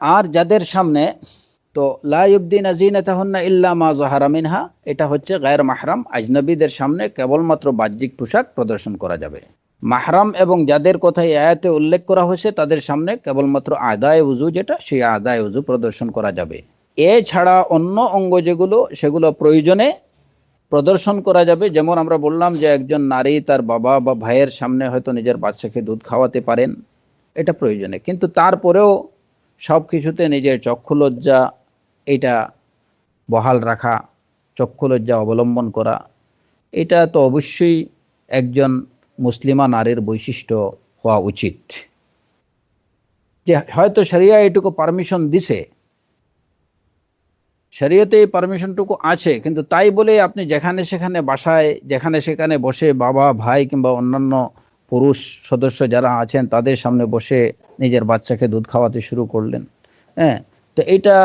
আর যাদের সামনে তো লা ইউবদিনা যিনাতাহুন্না ইল্লা মা যাহারা মিনহা, এটা হচ্ছে গায়র মাহরাম আজনবীদের সামনে কেবলমাত্র বাহ্যিক পোশাক প্রদর্শন করা যাবে। মাহরাম এবং যাদের কথা এই আয়াতে উল্লেখ করা হয়েছে তাদের সামনে কেবলমাত্র আদায় উযু, যেটা সেই আদায় উযু প্রদর্শন করা যাবে। এছাড়া অন্য অঙ্গ যেগুলো, সেগুলো প্রয়োজনে প্রদর্শন করা যাবে। যেমন আমরা বললাম যে একজন নারী তার বাবা বা ভাইয়ের সামনে হয়তো নিজের বাচ্চাকে দুধ খাওয়াতে পারেন, এটা প্রয়োজনে, কিন্তু তারপরেও সব কিছুতে নিজের চক্ষুলজ্জা এটা বহাল রাখা, চক্ষুলজ্জা অবলম্বন করা, এটা তো অবশ্যই একজন মুসলিমা নারীর বৈশিষ্ট্য হওয়া উচিত। যে হয়তো শরিয়া এটুকু পারমিশন দিছে, শরীয়তে এই পারমিশনটুকু আছে, কিন্তু তাই বলে আপনি যেখানে সেখানে বাসায় যেখানে সেখানে বসে বাবা ভাই কিংবা অন্যান্য পুরুষ সদস্য যারা আছেন তাদের সামনে বসে নিজের বাচ্চাকে দুধ খাওয়াতে শুরু করলেন, হ্যাঁ, তো এটা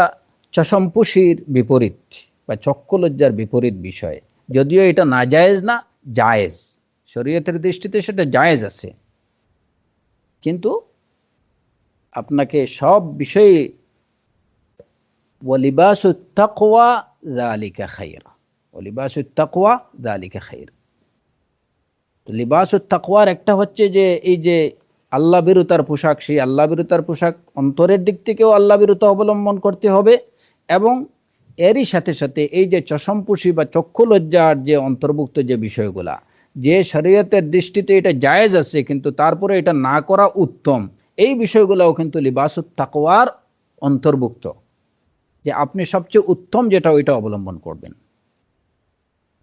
চশমপুষির বিপরীত বা চক্ষুলজ্জার বিপরীত বিষয়। যদিও এটা না জায়েজ না, জায়েজ, শরীয়তের দৃষ্টিতে সেটা জায়েজ আছে, কিন্তু আপনাকে সব বিষয়ে ওয়ালিবাসুত তাকওয়া যালিকা খায়র, ওয়ালিবাসুত তাকওয়া যালিকা খায়র। তো লিবাসুত তাকওয়ার একটা হচ্ছে যে এই যে আল্লাহ বিরুতার পোশাক, সেই আল্লাহ বিরুতার পোশাক অন্তরের দিক থেকেও আল্লাহ বিরুতা অবলম্বন করতে হবে, এবং এরই সাথে সাথে এই যে চশমপুষি বা চক্ষু লজ্জার যে অন্তর্ভুক্ত যে বিষয়গুলা, যে শরীয়তের দৃষ্টিতে এটা জায়েজ আছে কিন্তু তারপরে এটা না করা উত্তম, এই বিষয়গুলোও কিন্তু লিবাসুত তাকওয়ার অন্তর্ভুক্ত, যে আপনি সবচেয়ে উত্তম যেটা ওইটা অবলম্বন করবেন,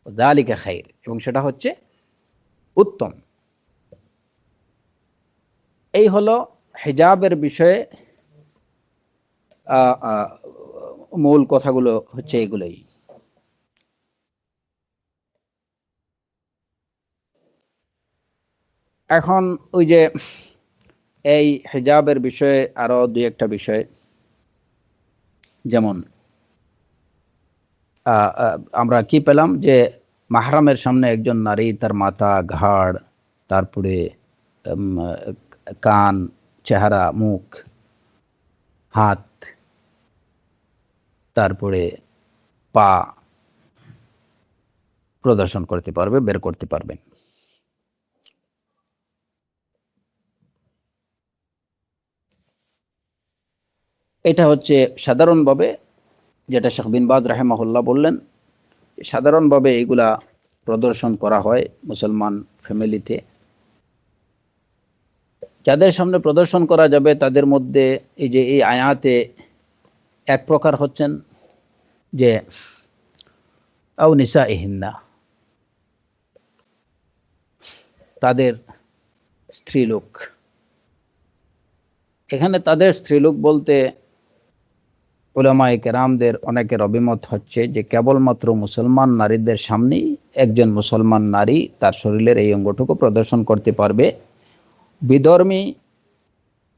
যালিকা খায়র, এবং সেটা হচ্ছে উত্তম। এই হলো হিজাবের বিষয়ে মূল কথাগুলো হচ্ছে এগুলোই। এখন ওই যে এই হিজাবের বিষয়ে আরো দুই একটা বিষয়, যেমন আমরা কি পেলাম যে মাহরামের সামনে একজন নারী তার মাথা, ঘাড়, তারপরে কান, চেহারা, মুখ, হাত, তারপরে পা প্রদর্শন করতে পারবে, বের করতে পারবেন। এটা হচ্ছে সাধারণভাবে, যেটা শেখ বিন বাজ রাহেমাহুল্লাহ বললেন, সাধারণভাবে এগুলা প্রদর্শন করা হয় মুসলমান ফ্যামিলিতে। যাদের সামনে প্রদর্শন করা যাবে তাদের মধ্যে এই যে এই আয়াতে এক প্রকার হচ্ছেন যে আও নিসা ইহিন্না, তাদের স্ত্রীলোক। এখানে তাদের স্ত্রীলোক বলতে উলামায়ে কেরামদের অনেকের অভিমত হচ্ছে যে কেবলমাত্র মুসলমান নারীদের সামনেই একজন মুসলমান নারী তার শরীরের এই অঙ্গটুকু প্রদর্শন করতে পারবে। বিধর্মী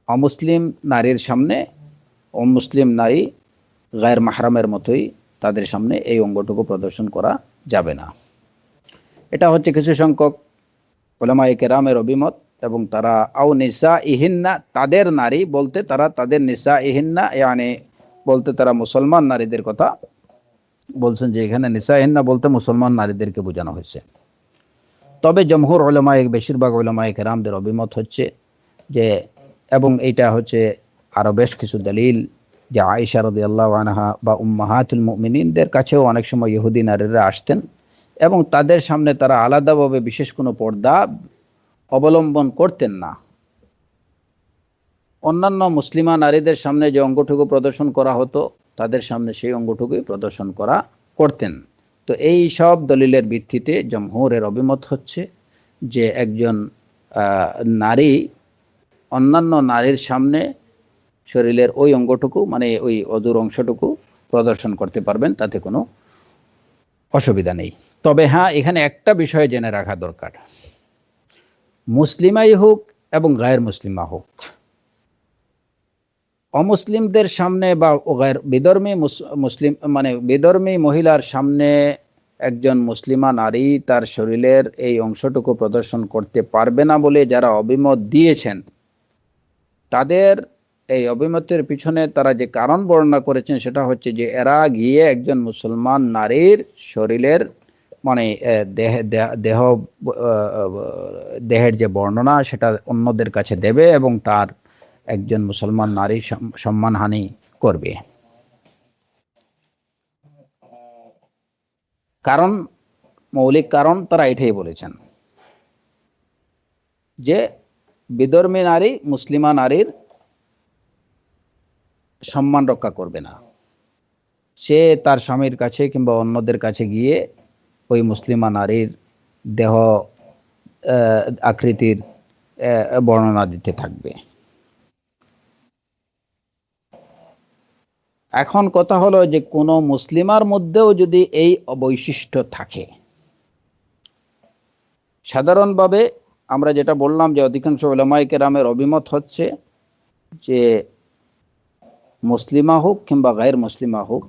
অমুসলিম নারীর সামনে অমুসলিম নারী গায়ের মাহরামের মতোই তাদের সামনে এই অঙ্গটুকু প্রদর্শন করা যাবে না। এটা হচ্ছে কিছু সংখ্যক উলামায়ে কেরামের অভিমত, এবং তারা আও নিসা ইহিন্না, তাদের নারী বলতে তারা তাদের নিসা ইহিন্না মানে বলতে তারা মুসলমান নারীদের কথা বলছেন, যে এখানে নিসা ইহিন্না বলতে মুসলমান নারীদেরকে বোঝানো হয়েছে। তবে জমহুর উলামায়ে, বেশিরভাগ উলামায়ে কেরামদের অভিমত হচ্ছে যে, এবং এইটা হচ্ছে আরও বেশ কিছু দলিল, যে আয়েশা রাদিয়াল্লাহু আনহা বা উম্মাহাতুল মুমিনিনদের কাছেও অনেক সময় ইহুদি নারীরা আসতেন, এবং তাদের সামনে তারা আলাদাভাবে বিশেষ কোনো পর্দা অবলম্বন করতেন না। অন্যান্য মুসলিমা নারীদের সামনে যে অঙ্গটুকু প্রদর্শন করা হতো তাদের সামনে সেই অঙ্গটুকুই প্রদর্শন করা করতেন। তো এই সব দলিলের ভিত্তিতে জমহুরের অভিমত হচ্ছে যে একজন নারী অন্যান্য নারীর সামনে শরীরের ওই অঙ্গটুকু, মানে ওই অদূর অংশটুকু প্রদর্শন করতে পারবেন, তাতে কোনো অসুবিধা নেই। তবে হ্যাঁ, এখানে একটা বিষয় জেনে রাখা দরকার, মুসলিমাই হোক এবং গায়ের মুসলিমা হোক, অমুসলিমদের সামনে বা বিধর্মী মুসলিম মানে বিধর্মী মহিলার সামনে একজন মুসলিমা নারী তার শরীরের এই অংশটুকু প্রদর্শন করতে পারবে না বলে যারা অভিমত দিয়েছেন, তাদের এই অভিমতের পিছনে তারা যে কারণ বর্ণনা করেছেন সেটা হচ্ছে যে এরা গিয়ে একজন মুসলমান নারীর শরীরের মানে দেহ দেহের যে বর্ণনা সেটা অন্যদের কাছে দেবে এবং তার একজন মুসলমান নারীর সম্মানহানি করবে। কারণ মৌলিক কারণ তারা এটাই বলেছেন যে বিধর্মী নারী মুসলিমা নারীর সম্মান রক্ষা করবে না। সে তার স্বামীর কাছে কিংবা অন্যদের কাছে গিয়ে ওই মুসলিমা নারীর দেহ আকৃতির বর্ণনা দিতে থাকবে। এখন কথা হলো যে কোনো মুসলিমার মধ্যেও যদি এই বৈশিষ্ট্য থাকে, সাধারণভাবে আমরা যেটা বললাম যে অধিকাংশ উলামায়ে কেরামের অভিমত হচ্ছে যে মুসলিমা হোক কিংবা গায়ের মুসলিমা হোক,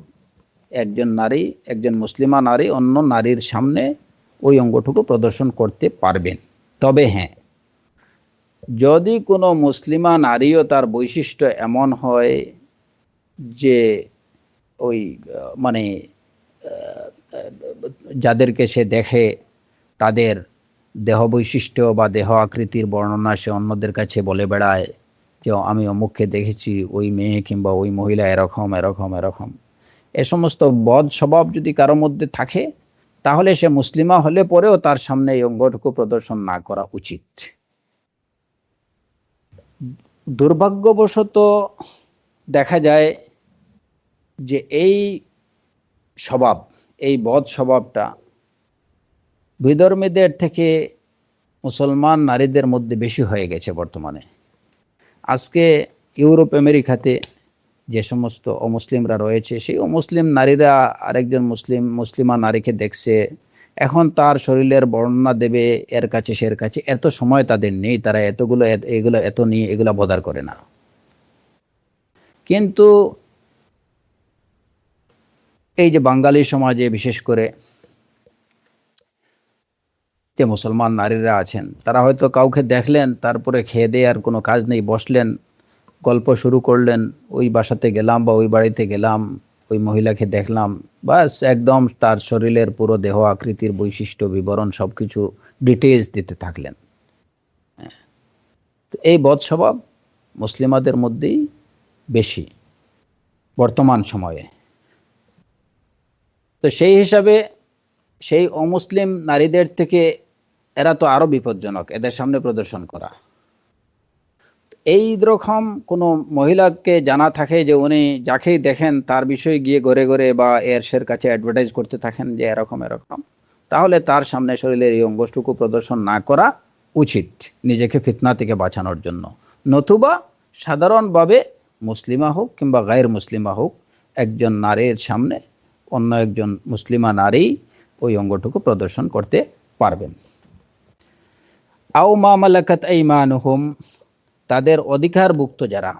একজন নারী, একজন মুসলিমা নারী অন্য নারীর সামনে ওই অঙ্গটুকু প্রদর্শন করতে পারবেন। তবে হ্যাঁ, যদি কোনো মুসলিমা নারীও তার বৈশিষ্ট্য এমন হয় যে ওই মানে যাদেরকে সে দেখে তাদের দেহ বৈশিষ্ট্য বা দেহ আকৃতির বর্ণনা সে অন্যদের কাছে বলে বেড়ায় যে আমি অমুককে দেখেছি, ওই মেয়ে কিংবা ওই মহিলা এরকম এরকম এরকম, এ সমস্ত বদ স্বভাব যদি কারোর মধ্যে থাকে, তাহলে সে মুসলিমা হলে পরেও তার সামনে এই অঙ্গটুকু প্রদর্শন না করা উচিত। দুর্ভাগ্যবশত দেখা যায় যে এই স্বভাব, এই বদ স্বভাবটা বিধর্মীদের থেকে মুসলমান নারীদের মধ্যে বেশি হয়ে গেছে বর্তমানে। আজকে ইউরোপ আমেরিকাতে যে সমস্ত অমুসলিমরা রয়েছে, সেই অমুসলিম নারীরা আরেকজন মুসলিমা নারীকে দেখছে, এখন তার শরীরের বর্ণনা দেবে এর কাছে সের কাছে, এত সময় তাদের নেই, তারা এগুলো এত নিয়ে এগুলো বদার করে না। কিন্তু এই যে বাঙালি সমাজে বিশেষ করে যে মুসলমান নারীরা আছেন, তারা হয়তো কাউকে দেখলেন, তারপরে খেয়ে দিয়ে আর কোনো কাজ নেই, বসলেন, গল্প শুরু করলেন, ওই বাসাতে গেলাম বা ওই বাড়িতে গেলাম, ওই মহিলাকে দেখলাম, বাস একদম তার শরীরের পুরো দেহ আকৃতির বৈশিষ্ট্য বিবরণ সব কিছু ডিটেলস দিতে থাকলেন। তো এই বদ স্বভাব মুসলিমাদের মধ্যেই বেশি বর্তমান সময়ে। তো সেই হিসাবে সেই অমুসলিম নারীদের থেকে এরা তো আরো বিপজ্জনক, এদের সামনে প্রদর্শন করা। এই রকম কোনো মহিলাকে জানা থাকে যে উনি যাকেই দেখেন তার বিষয়ে গিয়ে ঘরে ঘরে বা এর কাছে অ্যাডভার্টাইজ করতে থাকেন যে এরকম এরকম, তাহলে তার সামনে শরীরের এই অঙ্গটুকু প্রদর্শন না করা উচিত, নিজেকে ফিতনা থেকে বাঁচানোর জন্য। নতুবা সাধারণভাবে মুসলিমা হোক কিংবা গায়ের মুসলিমা হোক, একজন নারীর সামনে অন্য একজন মুসলিমা নারী ওই অঙ্গটুকু প্রদর্শন করতে পারবেন। আও মা মালাকাত আইমানুহুম, তাদের অধিকারভুক্ত যারা,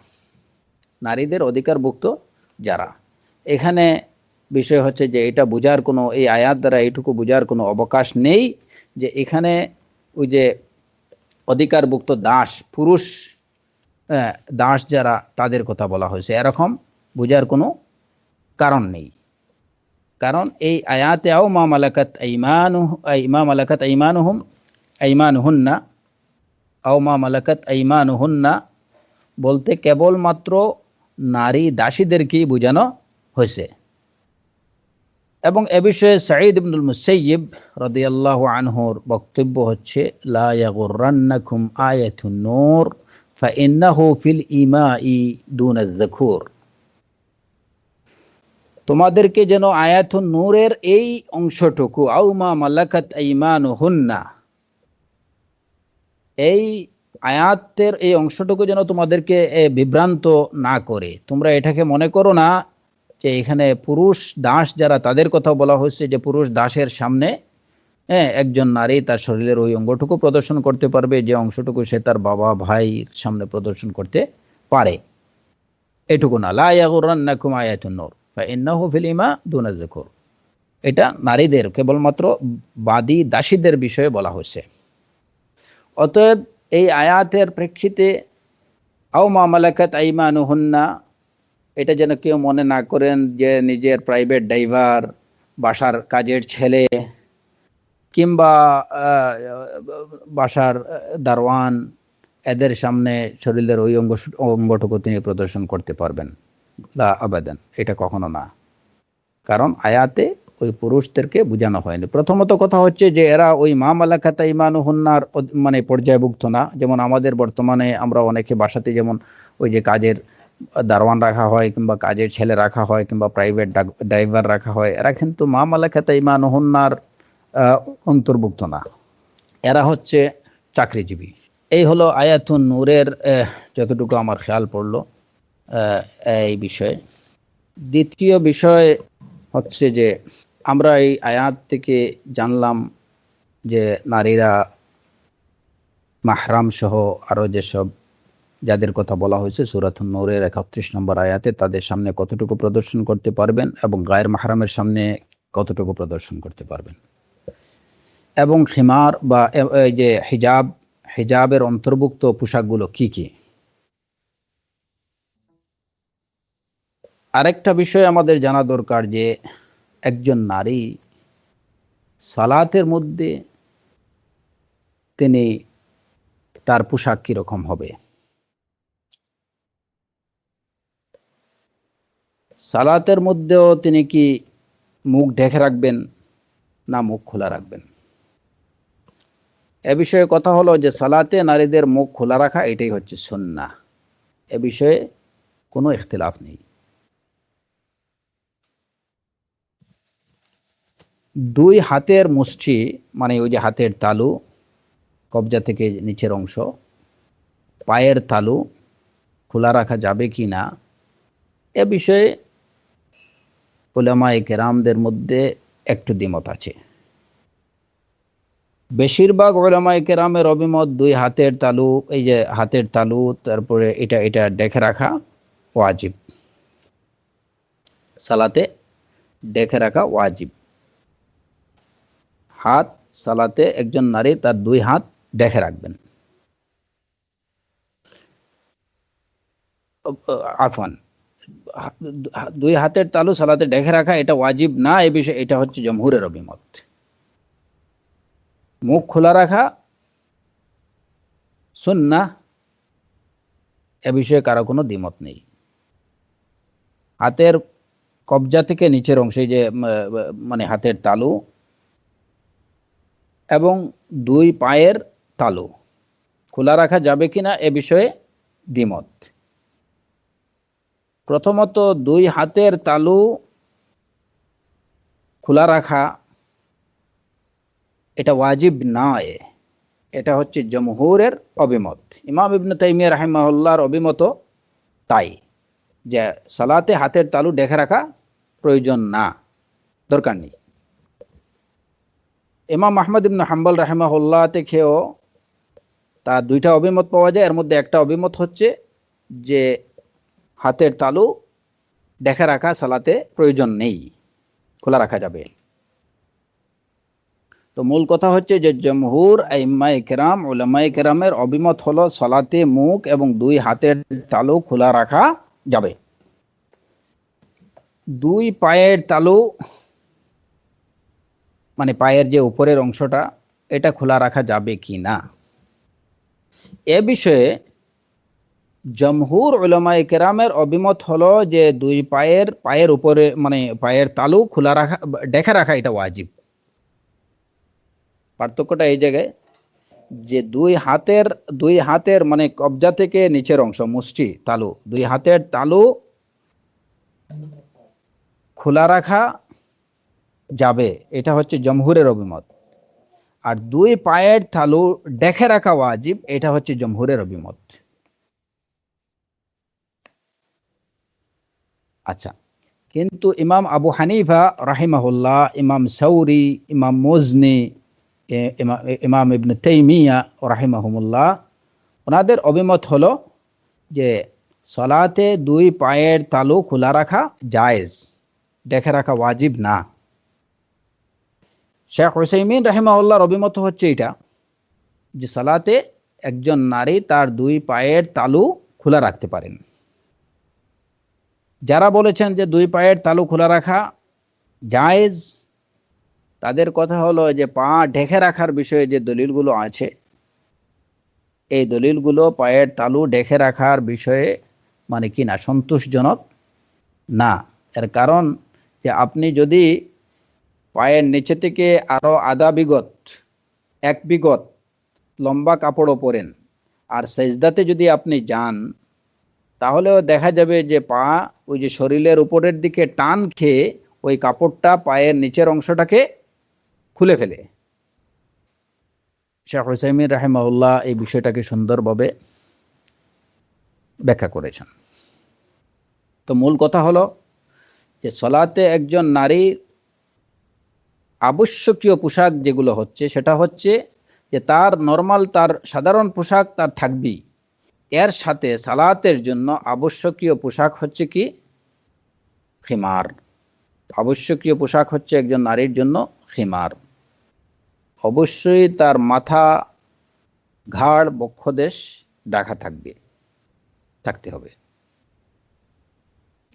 নারীদের অধিকারভুক্ত যারা। এখানে বিষয় হচ্ছে যে এটা বোঝার কোনো, এই আয়াত দ্বারা এইটুকু বোঝার কোনো অবকাশ নেই যে এখানে ওই যে অধিকারভুক্ত দাস, পুরুষ দাস যারা, তাদের কথা বলা হয়েছে, এরকম বোঝার কোনো কারণ নেই। কারণ এই আয়াতে আও মা মালাকাত আইমানুহুম আইমানুহুন্না, আও মা মালাকাত আইমানুহুন্না বলতে কেবলমাত্র নারী দাসীদেরকেই বোঝানো হয়েছে। এবং এ বিষয়ে সাঈদ ইবনুল মুসাইয়িব রাদিয়াল্লাহু আনহুর বক্তব্য হচ্ছে, লা ইয়াগুররান্নাকুম আয়াতুন নূর ফাইন্নাহু ফিল ইমাই দুনাজ যাকুর, তোমাদেরকে যেন আয়াতুন নূরের এই অংশটুকু, আও মা মালাকাত আইমানুহুন্না, এই আয়াতের এই অংশটুকু যেন তোমাদেরকে বিভ্রান্ত না করে। তোমরা এটাকে মনে করো না যে এখানে পুরুষ দাস যারা, তাদের কথা বলা হয়েছে যে পুরুষ দাসের সামনে একজন নারী তার শরীরের ওই অঙ্গটুকু প্রদর্শন করতে পারবে যে অংশটুকু সে তার বাবা ভাইয়ের সামনে প্রদর্শন করতে পারে, এটুকু না। লা ইয়াগুররান্নাকুম আয়াতুন নূর ফাইন্নাহু ফিল ইমা দুনাজ যাকুর, এটা নারীদের কেবলমাত্র বাদী দাসীদের বিষয়ে বলা হয়েছে। অতএব এই আয়াতের প্রেক্ষিতে আও মা মালাকাত আইমানুহুন্না, এটা যেন কেউ মনে না করেন যে নিজের প্রাইভেট ড্রাইভার, বাসার কাজের ছেলে, কিংবা বাসার দারওয়ান, এদের সামনে শরীরের ওই অঙ্গটুকু তিনি প্রদর্শন করতে পারবেন, লা আবাদান, এটা কখনো না। কারণ আয়াতে ওই পুরুষদেরকে বোঝানো হয়নি। প্রথমত কথা হচ্ছে যে এরা ওই মা মালাকাত আইমানুহুন্নার মানে পর্যায়ভুক্ত না। যেমন আমাদের বর্তমানে আমরা অনেকে বাসাতে যেমন ওই যে কাজের দারওয়ান রাখা হয়, কিংবা কাজের ছেলে রাখা হয়, কিংবা প্রাইভেট ড্রাইভার রাখা হয়, এরা কিন্তু মা মালাকাত আইমানুহুন্নার অন্তর্ভুক্ত না। এরা হচ্ছে চাকরিজীবী। এই হলো আয়াতুন নূরের যতটুকু আমার খেয়াল পড়লো এই বিষয়ে। দ্বিতীয় বিষয় হচ্ছে যে আমরা এই আয়াত থেকে জানলাম যে নারীরা মাহরাম সহ আরও যেসব যাদের কথা বলা হয়েছে সূরাতুন নূরের ৩১ নম্বর আয়াতে, তাদের সামনে কতটুকু প্রদর্শন করতে পারবেন এবং গায়ের মাহরামের সামনে কতটুকু প্রদর্শন করতে পারবেন, এবং খিমার বা এই যে হিজাবের অন্তর্ভুক্ত পোশাকগুলো কি কি। আরেকটা বিষয় আমাদের জানা দরকার যে একজন নারী সালাতের মধ্যে তিনি তার পোশাক কীরকম হবে। সালাতের মধ্যেও তিনি কি মুখ ঢেকে রাখবেন না মুখ খোলা রাখবেন। এ বিষয়ে কথা হলো যে সালাতে নারীদের মুখ খোলা রাখা এটাই হচ্ছে সুন্নাহ। এ বিষয়ে কোনো ইখতিলাফ নেই। দুই হাতের মুষ্টি, মানে ওই যে হাতের তালু, কবজা থেকে নিচের অংশ, পায়ের তালু খোলা রাখা যাবে কি না, এ বিষয়ে উলামায়ে কেরামদের মধ্যে একটু দ্বিমত আছে। বেশিরভাগ উলামায়ে কেরামের অভিমত দুই হাতের তালু, এই যে হাতের তালু, তারপরে এটা ডেকে রাখা ওয়াজিব, সালাতে ডেকে রাখা ওয়াজিব। হাত সালাতে একজন নারী তার দুই হাত ডেকে রাখবেন। আফান, দুই হাতের তালু সালাতে ডেকে রাখা এটা ওয়াজিব না, এ বিষয়ে এটা হচ্ছে জমহুরের অভিমত। মুখ খোলা রাখা সুন্নাহ, এ বিষয়ে কারো কোনো দ্বিমত নেই। হাতের কবজা থেকে নিচের অংশে যে মানে হাতের তালু এবং দুই পায়ের তালু খোলা রাখা যাবে কিনা এ বিষয়ে দ্বিমত। প্রথমত দুই হাতের তালু খোলা রাখা এটা ওয়াজিব নয়, এটা হচ্ছে জমহুরের অভিমত। ইমাম ইবনে তাইমিয়া রাহিমাহুল্লাহর অভিমত তাই, যে সালাতে হাতের তালু ডেকে রাখা প্রয়োজন না, দরকার নেই। ইমাম আহমদ ইবনে হাম্বল রাহিমাহুল্লাহ থেকেও তার দুইটা অভিমত পাওয়া যায়। এর মধ্যে একটা অভিমত হচ্ছে যে হাতের তালু ডেকে রাখা সালাতে প্রয়োজন নেই, খোলা রাখা যাবে। তো মূল কথা হচ্ছে যে জমহুর আইম্মায়ে কেরাম, উলামায়ে কেরামের অভিমত হলো সালাতে মুখ এবং দুই হাতের তালু খোলা রাখা যাবে। দুই পায়ের তালু মানে পায়ের যে উপরের অংশটা, এটা খোলা রাখা যাবে কি না, এ বিষয়ে জমহুর উলামায়ে কেরামের অভিমত হলো যে দুই পায়ের উপরে মানে পায়ের তালু খোলা রাখা, ডেকে রাখা এটা ওয়াজিব। পার্থক্যটা এই জায়গায় যে দুই হাতের মানে কবজা থেকে নিচের অংশ মুষ্টি তালু, দুই হাতের তালু খোলা রাখা যাবে, এটা হচ্ছে জমহুরের অভিমত। আর দুই পায়ের তালু ডেকে রাখা ওয়াজিব, এটা হচ্ছে জমহুরের অভিমত। আচ্ছা, কিন্তু ইমাম আবু হানিফা রাহিমাহুল্লাহ, ইমাম সাউরি, ইমাম মুজনি, ইমাম ইবনে তাইমিয়া রাহিমাহুমুল্লাহ, ওনাদের অভিমত হলো যে সালাতে দুই পায়ের তালু খোলা রাখা জায়েজ, ডেকে রাখা ওয়াজিব না। শেখ উসাইমিন রাহিমাহুল্লাহর অভিমত হচ্ছে এটা যে সালাতে একজন নারী তার দুই পায়ের তালু খোলা রাখতে পারেন। যারা বলেছেন যে 2 পায়ের তালু খোলা রাখা জায়েজ, তাদের কথা হলো যে পা ঢেকে রাখার বিষয়ে যে দলিলগুলো আছে, এই দলিলগুলো পায়ের তালু ঢেকে রাখার বিষয়ে মানে কি না, সন্তোষজনক না। এর কারণ যে আপনি যদি পায়ের নিচে থেকে আরও আধা বিগত, 1 বিগত লম্বা কাপড়ও পরেন আর সেজদাতে যদি আপনি যান, তাহলেও দেখা যাবে যে পা ওই যে শরীরের উপরের দিকে টান খেয়ে ওই কাপড়টা পায়ের নিচের অংশটাকে খুলে ফেলে। শেখ হুসাইমিন রাহিমাহুল্লাহ এই বিষয়টাকে সুন্দরভাবে ব্যাখ্যা করেছেন। তো মূল কথা হলো যে সলাতে একজন নারীর আবশ্যকীয় পোশাক যেগুলো হচ্ছে, সেটা হচ্ছে যে তার নর্মাল, তার সাধারণ পোশাক তার থাকবেই, এর সাথে সালাতের জন্য আবশ্যকীয় পোশাক হচ্ছে কি, খিমার। আবশ্যকীয় পোশাক হচ্ছে একজন নারীর জন্য খিমার। অবশ্যই তার মাথা, ঘাড়, বক্ষদেশ ঢাকা থাকতে হবে।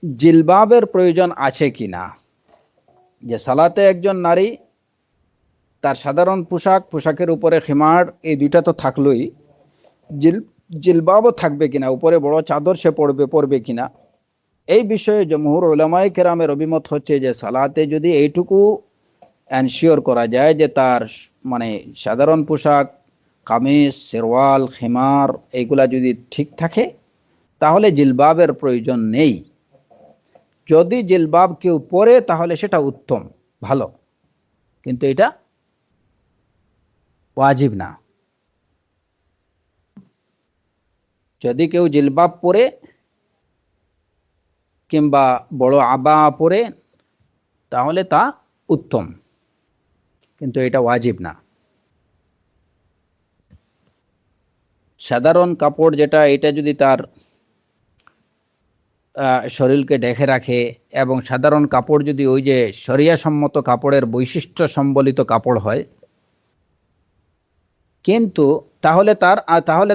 জিলবাবের প্রয়োজন আছে কি না, যে সালাতে একজন নারী তার সাধারণ পোশাকের উপরে খিমার, এই দুইটা তো থাকলোই, জিলবাবও থাকবে কিনা, উপরে বড় চাদর সে পরবে কিনা, এই বিষয়ে জমহুর উলামায়ে কেরামের অভিমত হচ্ছে যে সালাতে যদি এইটুকু এনশিওর করা যায় যে তার মানে সাধারণ পোশাক, কামিজ, শেরওয়াল, খিমার এইগুলা যদি ঠিক থাকে, তাহলে জিলবাবের প্রয়োজন নেই। যদি জিলবাব কেউ পরে তাহলে সেটা উত্তম, ভালো, কিন্তু এটা ওয়াজিব না। যদি কেউ জিলবাব পরে কিংবা বড় আবা পরে তাহলে তা উত্তম, কিন্তু এটা ওয়াজিব না। সাধারণ কাপড় যেটা, এটা যদি তার শরীরকে ঢেকে রাখে, এবং সাধারণ কাপড় যদি ওই যে শরিয়াসম্মত কাপড়ের বৈশিষ্ট্য সম্বলিত কাপড় হয়, কিন্তু তাহলে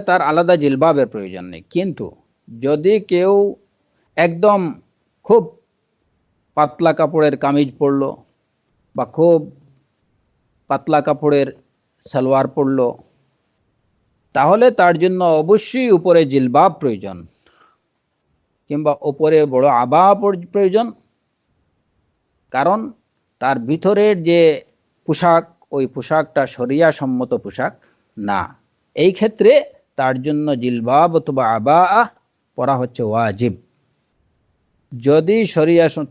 তার আলাদা জিলবাবের প্রয়োজন নেই। কিন্তু যদি কেউ একদম খুব পাতলা কাপড়ের কামিজ পরলো বা খুব পাতলা কাপড়ের সালোয়ার পরলো, তাহলে তার জন্য অবশ্যই উপরে জিলবাব প্রয়োজন, কিংবা উপরে বড় আবা প্রয়োজন। কারণ তার ভিতরের যে পোশাক, ওই পোশাকটা শরিয়া সম্মত পোশাক না। এই ক্ষেত্রে তার জন্য জিলবাব অথবা আবা পরা হচ্ছে ওয়াজিব। যদি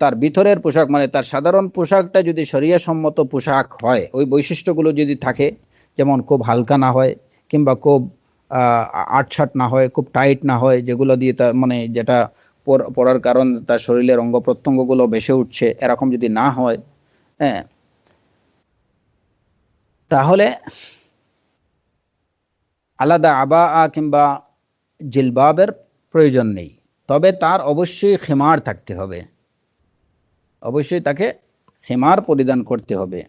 তার ভিতরের পোশাক মানে তার সাধারণ পোশাকটা যদি শরিয়া সম্মত পোশাক হয়, ওই বৈশিষ্ট্যগুলো যদি থাকে, যেমন খুব হালকা না হয়, কিংবা খুব আটসাট না হয়, খুব টাইট না হয়, যেগুলো দিয়ে তার মানে যেটা পরার কারণ তার শরীরের অঙ্গ প্রত্যঙ্গগুলো বেসে উঠছে, এরকম যদি না হয়, হ্যাঁ, তাহলে আলাদা আবা কিংবা জিলবাবের প্রয়োজন নেই। তবে তার অবশ্যই খিমার থাকতে হবে, অবশ্যই তাকে খিমার পরিধান করতে হবে।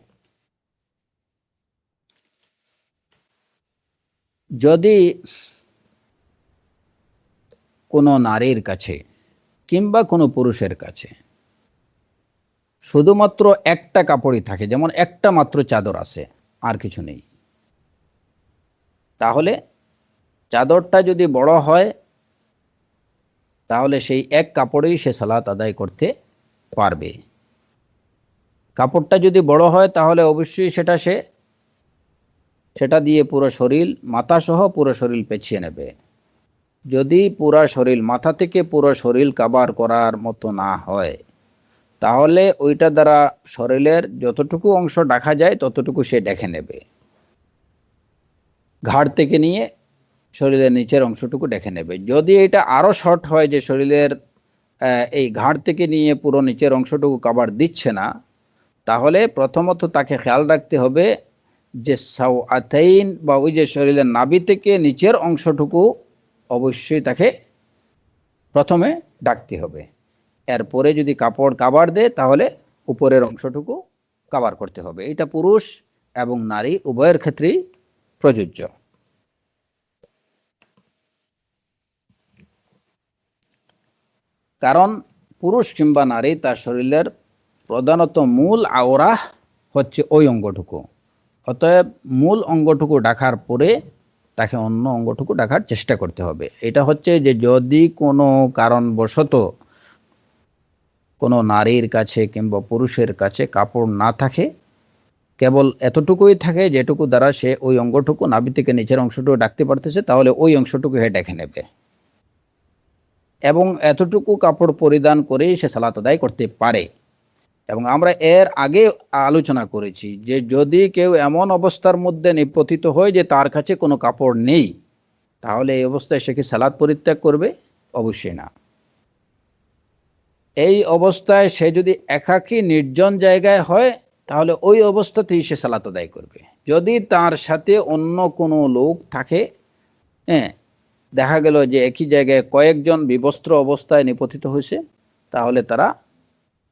যদি কোনো নারীর কাছে কিংবা কোনো পুরুষের কাছে শুধুমাত্র একটা কাপড়ই থাকে, যেমন একটা মাত্র চাদর আছে, আর কিছু নেই, তাহলে চাদরটা যদি বড় হয়, তাহলে সেই এক কাপড়েই সে সালাত আদায় করতে পারবে। কাপড়টা যদি বড় হয় তাহলে অবশ্যই সেটা দিয়ে পুরো শরীর, মাথা সহ পুরো শরীর পেঁচিয়ে নেবে। যদি পুরো শরীর, মাথা থেকে পুরো শরীর কভার করার মতো না হয়, তাহলে ওইটা দ্বারা শরীরের যতটুকু অংশ ঢাকা যায় ততটুকু সে ঢেকে নেবে। ঘাড় থেকে নিয়ে শরীরের নিচের অংশটুকু ঢেকে নেবে। যদি এটা আরও শর্ট হয় যে শরীরের এই ঘাড় থেকে নিয়ে পুরো নিচের অংশটুকু কভার দিচ্ছে না, তাহলে প্রথমত তাকে খেয়াল রাখতে হবে যে সাওয়াতাইন বা ওই যে শরীরের নাভি থেকে নিচের অংশটুকু অবশ্যই তাকে প্রথমে ঢাকতে হবে। এরপরে যদি কাপড় কাভার দেয় তাহলে উপরের অংশটুকু কাভার করতে হবে। এটা পুরুষ এবং নারী উভয়ের ক্ষেত্রেই প্রযোজ্য। কারণ পুরুষ কিংবা নারী তার শরীরের প্রধানত মূল আওরাহ হচ্ছে ওই অঙ্গটুকু। অতএব মূল অঙ্গটুকু ঢাকার পরে তাকে অন্য অঙ্গটুকু ঢাকার চেষ্টা করতে হবে। এটা হচ্ছে যে যদি কোনো কারণবশত কোনো নারীর কাছে কিংবা পুরুষের কাছে কাপড় না থাকে, কেবল এতটুকুই থাকে যেটুকু দ্বারা সে ওই অঙ্গটুকু নাভি থেকে নিচের অংশটুকু ঢাকতে পারতেছে, তাহলে ওই অংশটুকু হে ঢেকে নেবে এবং এতটুকু কাপড় পরিধান করেই সে সালাত আদায় করতে পারে। এবং আমরা এর আগে আলোচনা করেছি যে যদি কেউ এমন অবস্থার মধ্যে নিপতিত হয় যে তার কাছে কোনো কাপড় নেই, তাহলে এই অবস্থায় সে কি সালাত পরিত্যাগ করবে? অবশ্যই না। এই অবস্থায় সে যদি একাকী নির্জন জায়গায় হয়, তাহলে ওই অবস্থাতেই সে সালাত আদায় করবে। যদি তার সাথে অন্য কোনো লোক থাকে, হ্যাঁ, দেখা গেল যে একই জায়গায় কয়েকজন বিবস্ত্র অবস্থায় নিপতিত হয়েছে, তাহলে তারা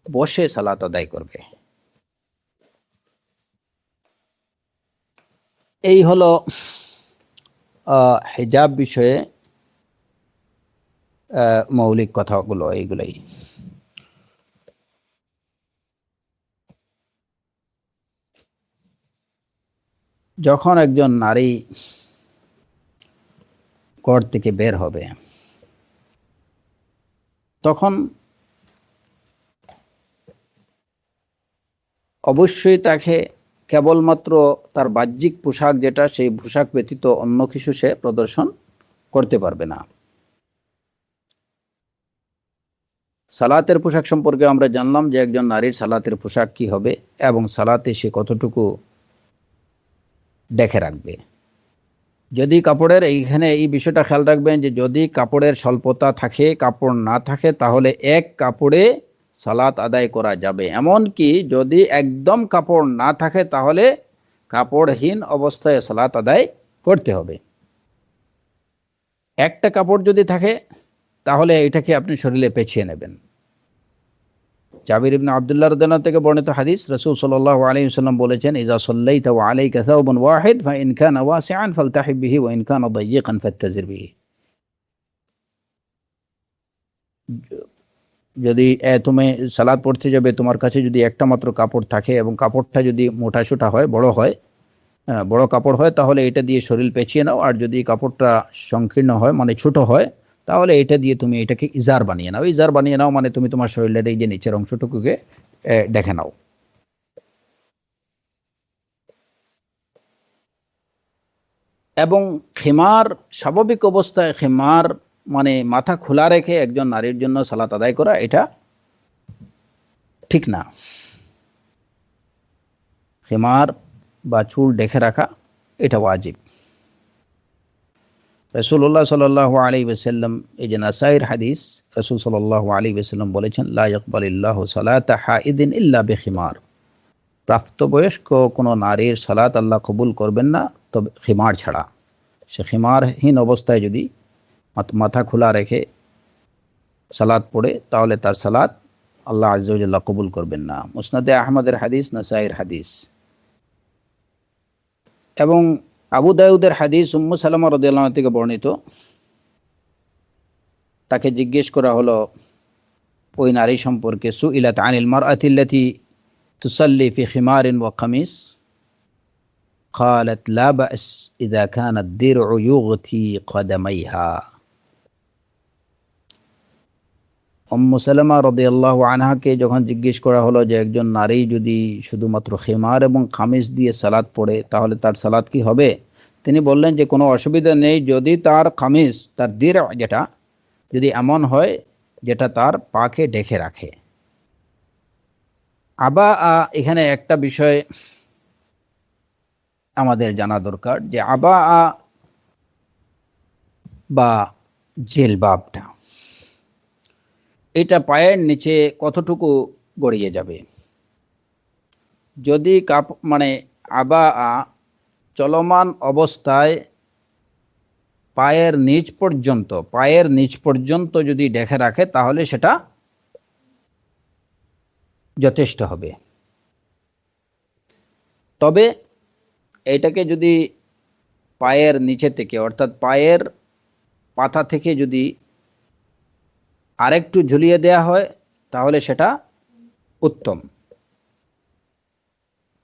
বসে সালাত আদায় করবে। এই হলো হিজাব বিষয়ে মৌলিক কথাগুলো এইগুলাই। যখন একজন নারী ঘর থেকে বের হবে, তখন অবশ্যই তাকে কেবলমাত্র তার বাহ্যিক পোশাক যেটা, সেই পোশাক ব্যতীত অন্য কিছু সে প্রদর্শন করতে পারবে না। সালাতের পোশাক সম্পর্কে আমরা জানলাম যে একজন নারীর সালাতের পোশাক কি হবে এবং সালাতে সে কতটুকু দেখে রাখবে। যদি কাপড়ের, এইখানে এই বিষয়টা খেয়াল রাখবেন যে যদি কাপড়ের স্বল্পতা থাকে, কাপড় না থাকে, তাহলে এক কাপড়ে সালাত আদায় করা যাবে। এমনকি যদি একদম কাপড় না থাকে, তাহলে কাপড়হীন অবস্থায় সালাত আদায় করতে হবে। একটা কাপড় যদি থাকে, তাহলে এটাকে আপনি শরীরে পেঁচিয়ে নেবেন। জাবির ইবনে আব্দুল্লাহ রাদিয়াল্লাহু থেকে বর্ণিত হাদিস, রাসূল সাল্লাল্লাহু আলাইহি ওয়াসাল্লাম বলেছেন, ইযা সাল্লাইতা ওয়া আলাইকা থাওবুন ওয়াহিদ ফা ইন কানা ওয়াসিআন ফালতাহিব বিহি ওয়া ইন কানা দায়্যিকান ফাত্তাজির বিহি। যদি তুমি সালাত পড়তে যাবে, তোমার কাছে যদি একটা মাত্র কাপড় থাকে এবং কাপড়টা যদি মোটাসোটা হয়, বড় হয়, বড় কাপড় হয়, তাহলে এটা দিয়ে শরীর পেঁচিয়ে নাও। আর যদি কাপড়টা সংকীর্ণ হয়, মানে ছোট হয়, তাহলে এটা দিয়ে তুমি এটাকে ইজার বানিয়ে নাও। ইজার বানিয়ে নাও মানে তুমি তোমার শরীরের এই যে নিচের অংশটুকুকে দেখে নাও। এবং খিমার, স্বাভাবিক অবস্থায় খিমার মানে মাথা খোলা রেখে একজন নারীর জন্য সালাত আদায় করা, এটা ঠিক না। খিমার বা চুল ঢেকে রাখা এটা ওয়াজিব। রাসূলুল্লাহ সাল্লাল্লাহু আলাইহি ওয়াসাল্লাম, এই যে নাসাইর হাদিস, রাসূল সাল্লাল্লাহু আলাইহি ওয়াসাল্লাম বলেছেন, লা ইয়াকবালিল্লাহু সালাতা হাইদিন ইল্লা বিখিমার। প্রাপ্তবয়স্ক কোনো নারীর সালাত আল্লাহ কবুল করবেন না তবে খিমার ছাড়া। সে খিমারহীন অবস্থায় যদি মাথা খোলা রেখে সালাত পড়ে, তাহলে তার সালাত আল্লাহ আজ্জা ওয়া জাল্লা কবুল করবেন না। মুসনাদে আহমদের হাদিস, নাসাইর হাদিস। এবং আবু দাউদের হাদিস, উম্মু সালামা রাদিয়াল্লাহু আনহা থেকে বর্ণিত, তাকে জিজ্ঞেস করা হলো ওই নারী সম্পর্কে, সুইলাত আনিল মারআতি আল্লাতী তুসাল্লি ফি খিমারিন ওয়া কামিস قالت لا بأس إذا كان الدرع يغطي قدميها। উম্মু সালামা রাদিয়াল্লাহু আনহাকে যখন জিজ্ঞেস করা হলো যে একজন নারী যদি শুধুমাত্র খিমার এবং কামিজ দিয়ে সালাত পড়ে, তাহলে তার সালাত কি হবে? তিনি বললেন যে কোনো অসুবিধা নেই, যদি তার কামিজ, তার দিরআ যেটা, যদি এমন হয় যেটা তার পাকে ঢেকে রাখে। আবা এখানে একটা বিষয় আমাদের জানা দরকার যে আবা বা জিলবাবটা, এটা পায়ের নিচে কতটুকু গড়িয়ে যাবে। যদি মানে আবা চলমান অবস্থায় পায়ের নিচ পর্যন্ত যদি ঢেকে রাখে, তাহলে সেটা যথেষ্ট হবে। তবে এটাকে যদি পায়ের নিচে থেকে, অর্থাৎ পায়ের পাতা থেকে যদি আরেকটু ঝুলিয়ে দেয়া হয় তাহলে সেটা উত্তম।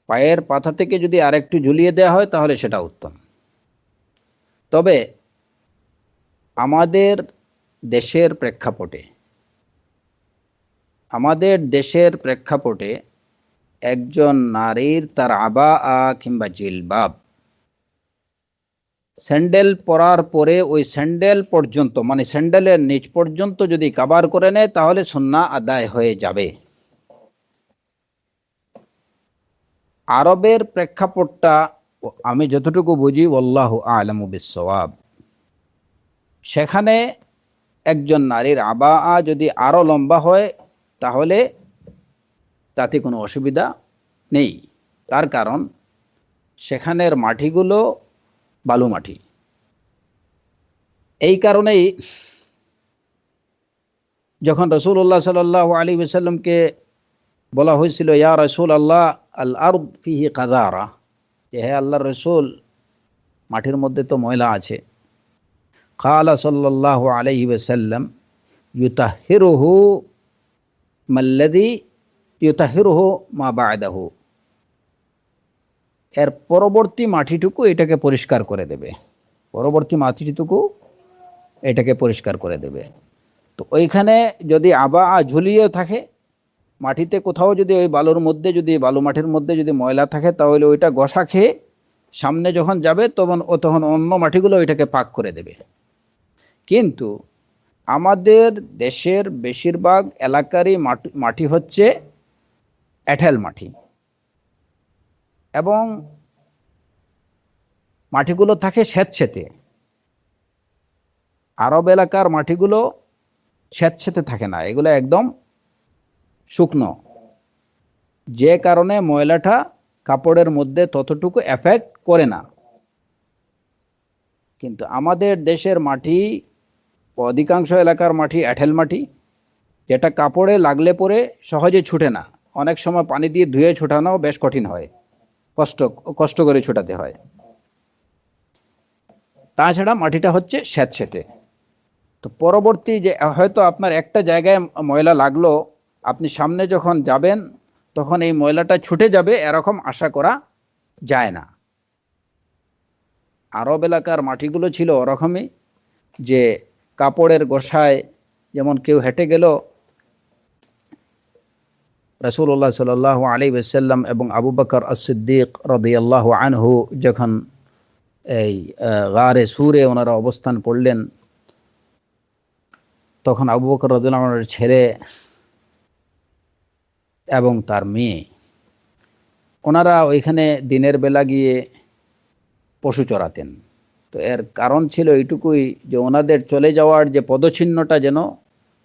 পায়ের পাতা থেকে যদি আরেকটু ঝুলিয়ে দেয়া হয় তাহলে সেটা উত্তম। তবে আমাদের দেশের প্রেক্ষাপটে একজন নারীর তার আবাআ কিংবা জিলবাব স্যান্ডেল পরার পরে ওই স্যান্ডেল পর্যন্ত, মানে স্যান্ডেলের নিচ পর্যন্ত যদি কাভার করে নেয় তাহলে সুন্নাহ আদায় হয়ে যাবে। আরবের প্রেক্ষাপটটা আমি যতটুকু বুঝি, ওয়াল্লাহু আ'লামু বিস-সাওয়াব, সেখানে একজন নারীর আবাআ যদি আরো লম্বা হয় তাহলে তাতে কোনো অসুবিধা নেই। তার কারণ সেখানের মাটিগুলো বালু মাটি। এই কারণেই যখন রাসূলুল্লাহ সাল্লাল্লাহু আলাইহি ওয়াসাল্লামকে বলা হয়েছিল, ইয়া রাসূলুল্লাহ আল আরদ ফিহি কাযারা, যে হে আল্লাহর রাসূল, মাটির মধ্যে তো ময়লা আছে। ক্বালা সাল্লাল্লাহু আলাইহি ওয়াসাল্লাম ইউতাহহিরুহু মাল্লাযী ইউতাহহিরুহু মা বা'দাহু, এর পরবর্তী মাটিটুকু এটাকে পরিষ্কার করে দেবে, পরবর্তী মাটিটুকু এটাকে পরিষ্কার করে দেবে। তো ওইখানে যদি আবাআ ঝুলিয়ে থাকে মাটিতে কোথাও, যদি ওই বালুর মধ্যে, যদি বালু মাটির মধ্যে যদি ময়লা থাকে, তাহলে ওইটা ঘষা খেয়ে সামনে যখন যাবে তখন অন্য মাটিগুলো ওইটাকে পাক করে দেবে। কিন্তু আমাদের দেশের বেশিরভাগ এলাকারই মাটি হচ্ছে এঁটেল মাটি, এবং মাটিগুলো থাকে স্যাঁতসেঁতে। আরব এলাকার মাটিগুলো স্যাঁতসেঁতে থাকে না, এগুলো একদম শুকনো, যে কারণে ময়লাটা কাপড়ের মধ্যে ততটুকু এফেক্ট করে না। কিন্তু আমাদের দেশের মাটি, অধিকাংশ এলাকার মাটি এঁটেল মাটি, যেটা কাপড়ে লাগলে পরে সহজে ছুটে না। অনেক সময় পানি দিয়ে ধুয়ে ছোটানো বেশ কঠিন হয়, কষ্ট করে ছোটাতে হয়। তাছাড়া মাটিটা হচ্ছে স্যাঁতসেঁতে। তো পরবর্তী যে হয়তো আপনার একটা জায়গায় ময়লা লাগলো, আপনি সামনে যখন যাবেন তখন এই ময়লাটা ছুটে যাবে এরকম আশা করা যায় না। আরব এলাকার মাটিগুলো ছিল ওরকমই, যে কাপড়ের গোসায় যেমন কেউ হেঁটে গেল, রাসূলুল্লাহ সাল্লাল্লাহু আলাইহি ওয়াসাল্লাম এবং আবু বকর as-সিদ্দিক রাদিয়াল্লাহু আনহু যখন এই গারে সুরে ওনারা অবস্থান করলেন, তখন আবু বকর রাদিয়াল্লাহু আনহুর ছেলে এবং তার মেয়ে, ওনারা ওইখানে দিনের বেলা গিয়ে পশু চড়াতেন। তো এর কারণ ছিল এইটুকুই, যে ওনাদের চলে যাওয়ার যে পদচিহ্নটা যেন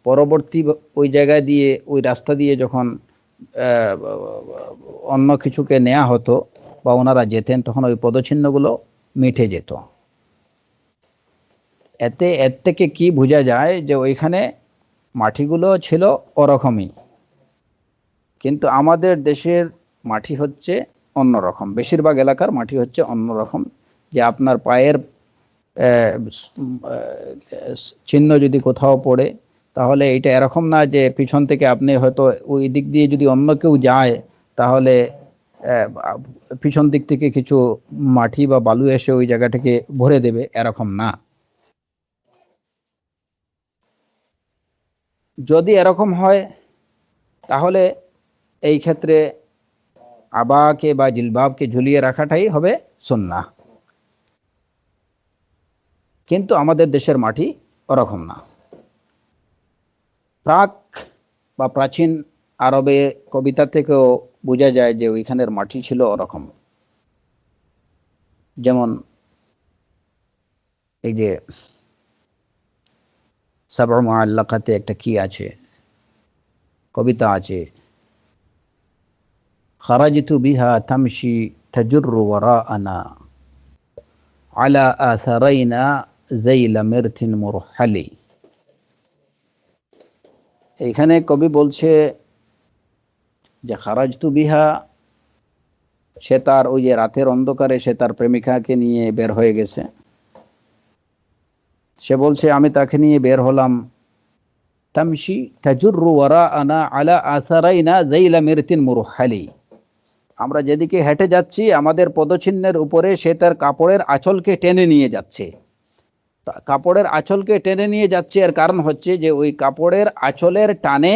পরবর্তী ওই জায়গায় দিয়ে, ওই রাস্তা দিয়ে যখন অন্য কিছুকে নেওয়া হতো বা ওনারা যেতেন, তখন ওই পদচিহ্নগুলো মিটে যেত। এর থেকে কি বোঝা যায় যে ওইখানে মাটিগুলো ছিল ওরকমই। কিন্তু আমাদের দেশের মাটি হচ্ছে অন্যরকম, বেশিরভাগ এলাকার মাটি হচ্ছে অন্যরকম, যে আপনার পায়ের চিহ্ন যদি কোথাও পড়ে, তাহলে এটা এরকম না যে পিছন থেকে আপনি হয়তো ওই দিক দিয়ে যদি অন্য কেউ যায়, তাহলে পিছন দিক থেকে কিছু মাটি বা বালু এসে ওই জায়গাটাকে ভরে দেবে, এরকম না। যদি এরকম হয় তাহলে এই ক্ষেত্রে আবাকে বা জিলবাবকে ঝুলিয়ে রাখাটাই হবে সুন্নাহ। কিন্তু আমাদের দেশের মাটি ওরকম না। প্রাক বা প্রাচীন আরবে কবিতা থেকেও বোঝা যায় যে ওইখানের মাটি ছিল ওরকম। যেমন এই যে সাবউ মুআল্লাকাতে একটা কি আছে, কবিতা আছে, খারাজতু বিহা তামশি তাজুররু ওয়ারাআনা আলা আথারাইনা যাইলা মিরথিন মুরহালি। এইখানে কবি বলছে যে খারাজতু বিহা, সে তার ওই যে রাতের অন্ধকারে সে তার প্রেমিকাকে নিয়ে বের হয়ে গেছে। সে বলছে আমি তাকে নিয়ে বের হলাম তামশি তাজুররু ওয়ারাআনা আলা আসারাইনা যাইলা মিরতিন মুরহালি। আমরা যেদিকে হেঁটে যাচ্ছি আমাদের পদচিহ্নের উপরে সে তার কাপড়ের আঁচলকে টেনে নিয়ে যাচ্ছে। কাপড়ের আঁচলকে টেনে নিয়ে যাচ্ছে, এর কারণ হচ্ছে যে ওই কাপড়ের আঁচলের টানে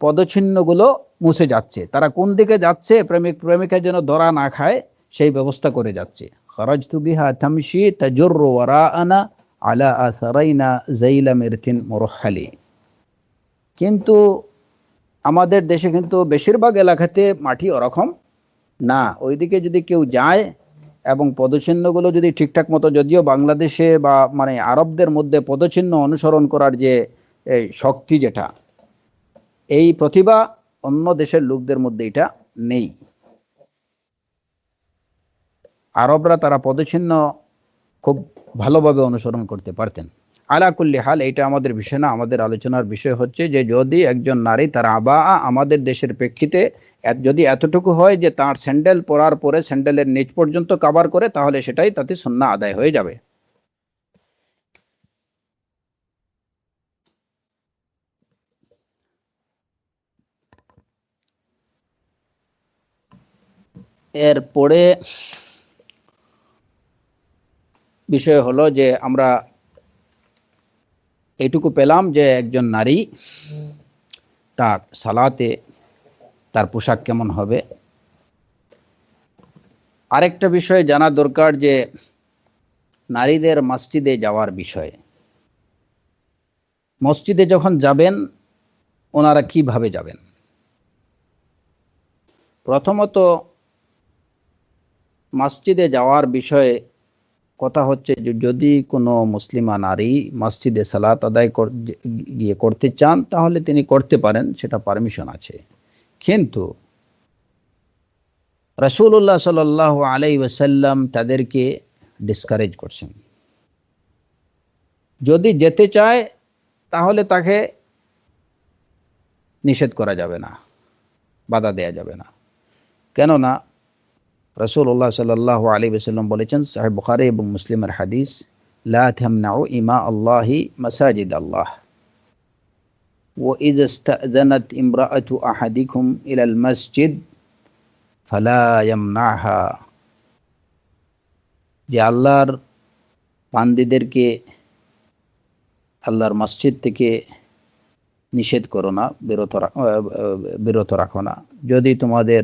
পদচিহ্নগুলো মুছে যাচ্ছে। তারা কোন দিকে যাচ্ছে প্রেমিক প্রেমিকা যেন ধরা না খায় সেই ব্যবস্থা করে যাচ্ছে। খরাজতু বিহা তামশি তাজুররু ওয়ারাআনা আলা আসারাইনা যাইলা মিরতিন মুরহালি। কিন্তু আমাদের দেশে কিন্তু বেশিরভাগ এলাকাতে মাটি ওরকম না। ওইদিকে যদি কেউ যায় এবং পদচিহ্নগুলো যদি ঠিকঠাক মতো, যদিও বাংলাদেশে বা মানে আরবদের মধ্যে পদচিহ্ন অনুসরণ করার যে এই শক্তি, যেটা এই প্রতিভা অন্য দেশের লোকদের মধ্যে এটা নেই। আরবরা তারা পদচিহ্ন খুব ভালোভাবে অনুসরণ করতে পারতেন। আলা কুল্লি হাল, এটা আমাদের বিষয় না। আমাদের আলোচনার বিষয় হচ্ছে যে যদি একজন নারী তার আবা আমাদের দেশের প্রেক্ষিতে যদি এতটুকু হয় যে তার স্যান্ডেল পরার পরে স্যান্ডেলের নিচ পর্যন্ত কভার করে, তাহলে সেটাই তাতে সুন্নাহ আদায় হয়ে যাবে। এরপরে বিষয় হলো যে আমরা এইটুকু পেলাম যে একজন নারী তার সালাতে তার পোশাক কেমন হবে। আরেকটা বিষয় জানা দরকার যে নারীদের মসজিদে যাওয়ার বিষয়ে। মসজিদে যখন যাবেন ওনারা কিভাবে যাবেন? প্রথমত মসজিদে যাওয়ার বিষয়ে কথা হচ্ছে যে যদি কোনো মুসলিমা নারী মসজিদে সালাত আদায় গিয়ে করতে চান তাহলে তিনি করতে পারেন, সেটা পারমিশন আছে। কিন্তু রাসূলুল্লাহ সাল্লাল্লাহু আলাইহি ওয়াসাল্লাম তাদেরকে ডিসকারেজ করছেন। যদি যেতে চায় তাহলে তাকে নিষেধ করা যাবে না, বাধা দেয়া যাবে না। কেননা রাসূলুল্লাহ সাল্লাল্লাহু আলাইহি ওয়াসাল্লাম বলেছেন, সহিহ বুখারী এবং মুসলিমের হাদিস, লা তামনাউ ইমা আল্লাহি মাসাজিদ আল্লাহ ওয়া ইযা ইসতাযানাত ইমরাআতু আহাদিকুম ইলাল মসজিদ ফালা ইয়ামনাহা। যে আল্লাহর বান্দীদেরকে আল্লাহর মসজিদ থেকে নিষেধ করো না, বিরত রাখো না। যদি তোমাদের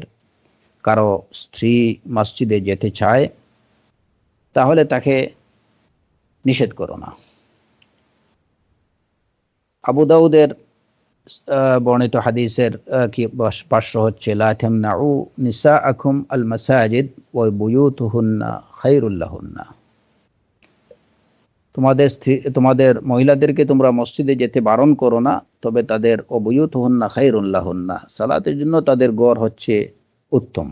কারো স্ত্রী মসজিদে যেতে চায় তাহলে তাকে নিষেধ করো না। আবু দাউদের বর্ণিত হাদিসের কি ভাষ্য হচ্ছে, লা তামনাউ নিসাআকুম আল মাসাজিদ ওয়া বুয়ুতুহুন্না খায়রুল লাহুন্না। তোমাদের মহিলাদেরকে তোমরা মসজিদে যেতে বারণ করো না, তবে তাদের বুয়ুতুহুন্না খায়রুল লাহুন্না, সালাতের জন্য তাদের ঘর হচ্ছে উত্তম।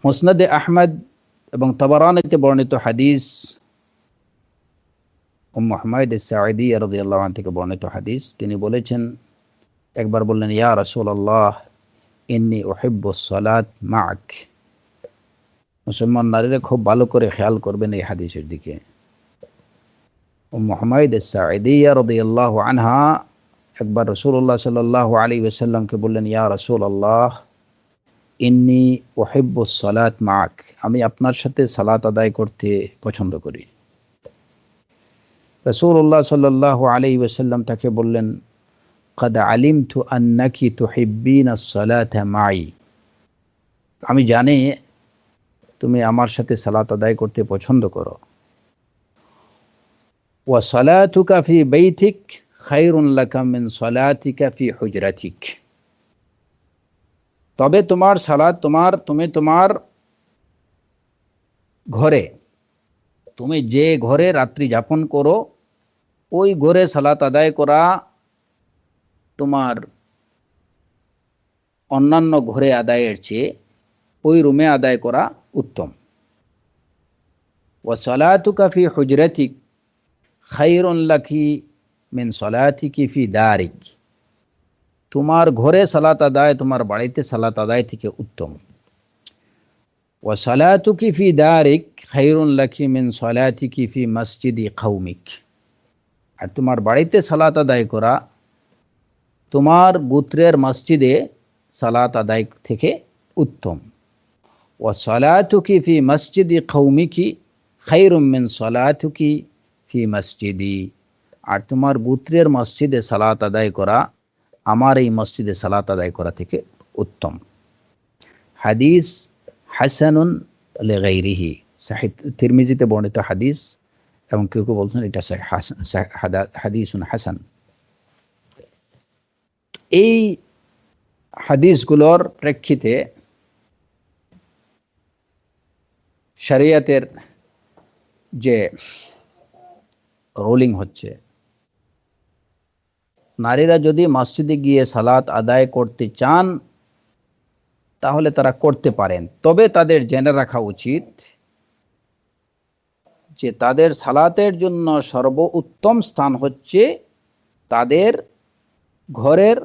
মুসনাদে আহমদ এবং তাবারানীতে বর্ণিত হাদিস, উম্মু হুমায়দ আস-সাঈদিয়া রাদিয়াল্লাহু আনহা থেকে বর্ণিত হাদিস, তিনি বলেছেন, একবার বললেন, ইয়া রাসূলুল্লাহ ইন্নী উহিব্বুস সালাত মা'ak। মুসলমান নারীরা খুব ভালো করে খেয়াল করবেন এই হাদিসের দিকে। উম্মু হুমায়দ আস-সাঈদিয়া রাদিয়াল্লাহু আনহা একবার রাসূলুল্লাহ সাল্লাল্লাহু আলাইহি ওয়াসাল্লামকে বললেন, ইয়া রাসূলুল্লাহ ইন্নী উহিব্বুস সালাত মা'ak, আমি আপনার সাথে সালাত আদায় করতে পছন্দ করি। রাসূলুল্লাহ সাল্লাল্লাহু আলাইহি ওয়াসাল্লাম তাকে বললেন, ক্বাদ আলিমতু আন্নাকি তুহিব্বিনাস সালাতা মাই, আমি জানি তুমি আমার সাথে সালাত আদায় করতে পছন্দ করো। ওয়া সালাতুকা ফি বাইতিক খায়রুন লাকা মিন সালাতিকা ফি হুজরাতিক। তবে তোমার সালাত তুমি তোমার ঘরে, তুমি যে ঘরে রাত্রি যাপন করো ওই ঘরে সালাত আদায় করা তোমার অন্যান্য ঘরে আদায়ের চেয়ে ওই রুমে আদায় করা উত্তম। ওয়া সালাতুকা ফি হুজরাতিক খায়রুন লাকি মিন সালাতিকি ফি দারিক, তোমার ঘরে সালাত আদায় তোমার বাড়িতে সালাত আদায় থেকে উত্তম। ওয়া সালাতুকি ফি দারিক খায়রুন লাকি মিন সালাতিকি ফি মসজিদি কওমিক, আর তোমার বাড়িতে সালাত আদায় করা তোমার গোত্রের মসজিদে সালাত আদায় থেকে উত্তম। ওয়া সালাতুকি ফি মসজিদি কওমিকি খায়রুম মিন সালাতুকি ফি মসজিদি, আর তোমার গোত্রের মসজিদে সালাত আদায় করা আমার এই মসজিদে সালাত আদায় করা থেকে উত্তম। হাদিস হাসানুন লিগাইরিহি, সাহিহ তিরমিজিতে বর্ণিত হাদিস, এবং কেউ কেউ বলছেন এটা হাদিসুন হাসান। এই হাদিসগুলোর প্রেক্ষিতে শরিয়তের যে রুলিং হচ্ছে, নারীরা যদি মসজিদে গিয়ে সালাত আদায় করতে চান তাহলে তারা করতে পারেন, তবে তাদের জেনে রাখা উচিত যে তাদের সালাতের জন্য সর্বোত্তম স্থান হচ্ছে তাদের ঘরের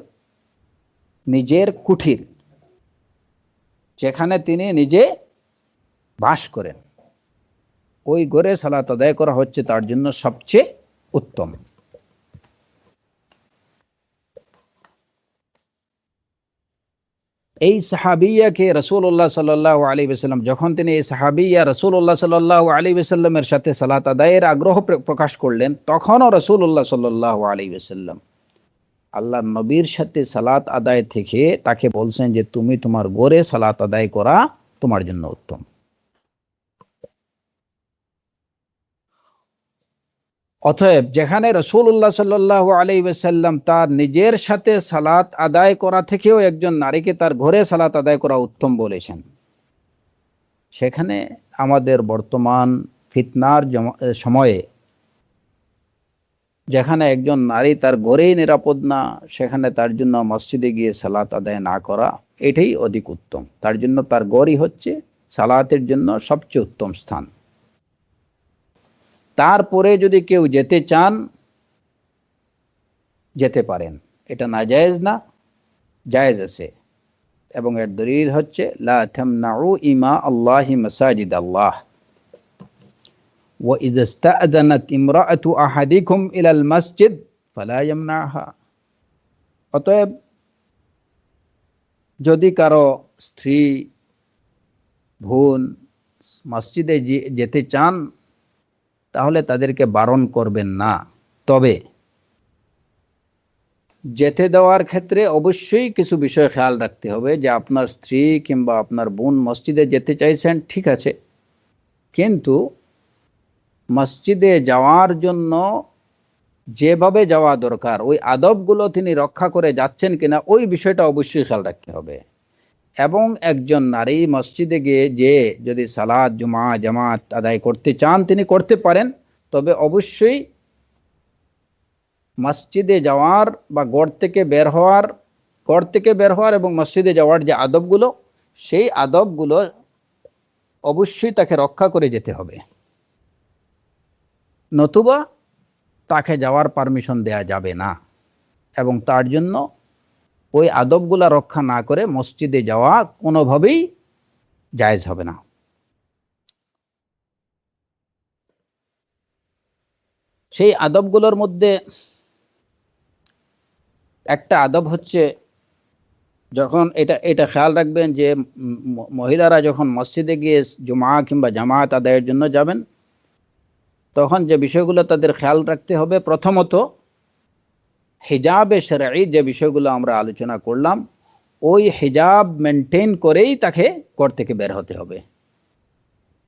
নিজের কুঠির, যেখানে তিনি নিজে বাস করেন, ওই ঘরে সালাত আদায় করা হচ্ছে তার জন্য সবচেয়ে উত্তম। এই সাহাবিয়াকে রাসূলুল্লাহ সাল্লাল্লাহু আলাইহি ওয়াসাল্লাম, যখন তিনি এই সাহাবিয়া রাসূলুল্লাহ সাল্লাল্লাহু আলাইহি ওয়াসাল্লামের সাথে সালাত আদায়ের আগ্রহ প্রকাশ করলেন, তখনও রাসূলুল্লাহ সাল্লাল্লাহু আলাইহি ওয়াসাল্লাম আল্লাহর নবীর সাথে সালাত আদায় থেকে তাকে বলছেন যে তুমি তোমার ঘরে সালাত আদায় করা তোমার জন্য উত্তম। অতএব যেখানে রাসূলুল্লাহ সাল্লাল্লাহু আলাইহি ওয়াসাল্লাম তার নিজের সাথে সালাত আদায় করা থেকেও একজন নারীকে তার ঘরে সালাত আদায় করা উত্তম বলেছেন, সেখানে আমাদের বর্তমান ফিতনার সময়ে যেখানে একজন নারী তার ঘরেই নিরাপদ না, সেখানে তার জন্য মসজিদে গিয়ে সালাত আদায় না করা এটাই অধিক উত্তম। তার জন্য তার ঘরই হচ্ছে সালাতের জন্য সবচেয়ে উত্তম স্থান। তারপরে যদি কেউ যেতে চান যেতে পারেন, এটা নাজায়েজ না, জায়েজ আছে, এবং এর দলিল হচ্ছে লা তামনাউ ইমা আল্লাহি মাসাজিদ আল্লাহ ওয়া ইযা ইসতাআযানাত ইমরাআতু আহাদিকুম ইলাল মসজিদ ফালা ইয়ামনাহা। অতএব যদি কারো স্ত্রী বোন মসজিদে যেতে চান তাহলে তাদেরকে বারণ করবেন না, তবে যেতে দেওয়ার ক্ষেত্রে অবশ্যই কিছু বিষয় খেয়াল রাখতে হবে, যে আপনার স্ত্রী কিংবা আপনার বোন মসজিদে যেতে চাইছেন ঠিক আছে, কিন্তু মসজিদে যাওয়ার জন্য যেভাবে যাওয়া দরকার ওই আদবগুলো তিনি রক্ষা করে যাচ্ছেন কিনা ওই বিষয়টা অবশ্যই খেয়াল রাখতে হবে। এবং একজন নারী মসজিদে গিয়ে যে যদি সালাত জুমা জামাত আদায় করতে চান তিনি করতে পারেন, তবে অবশ্যই মসজিদে যাওয়ার বা ঘর থেকে বের হওয়ার এবং মসজিদে যাওয়ার যে আদবগুলো, সেই আদবগুলো অবশ্যই তাকে রক্ষা করে যেতে হবে, নতুবা তাকে যাওয়ার পারমিশন দেয়া যাবে না, এবং তার জন্য ওই আদবগুলা রক্ষা না করে মসজিদে যাওয়া কোনোভাবেই জায়েজ হবে না। সেই আদবগুলোর মধ্যে একটা আদব হচ্ছে, যখন এটা খেয়াল রাখবেন যে মহিলারা যখন মসজিদে গিয়ে জুমা কিংবা জামাত আদায়ের জন্য যাবেন, তখন যে বিষয়গুলো তাদের খেয়াল রাখতে হবে, প্রথমত হিজাবে শরঈ যে বিষয়গুলো আমরা আলোচনা করলাম, ওই হিজাব মেনটেন করেই তাকে ঘর থেকে বের হতে হবে।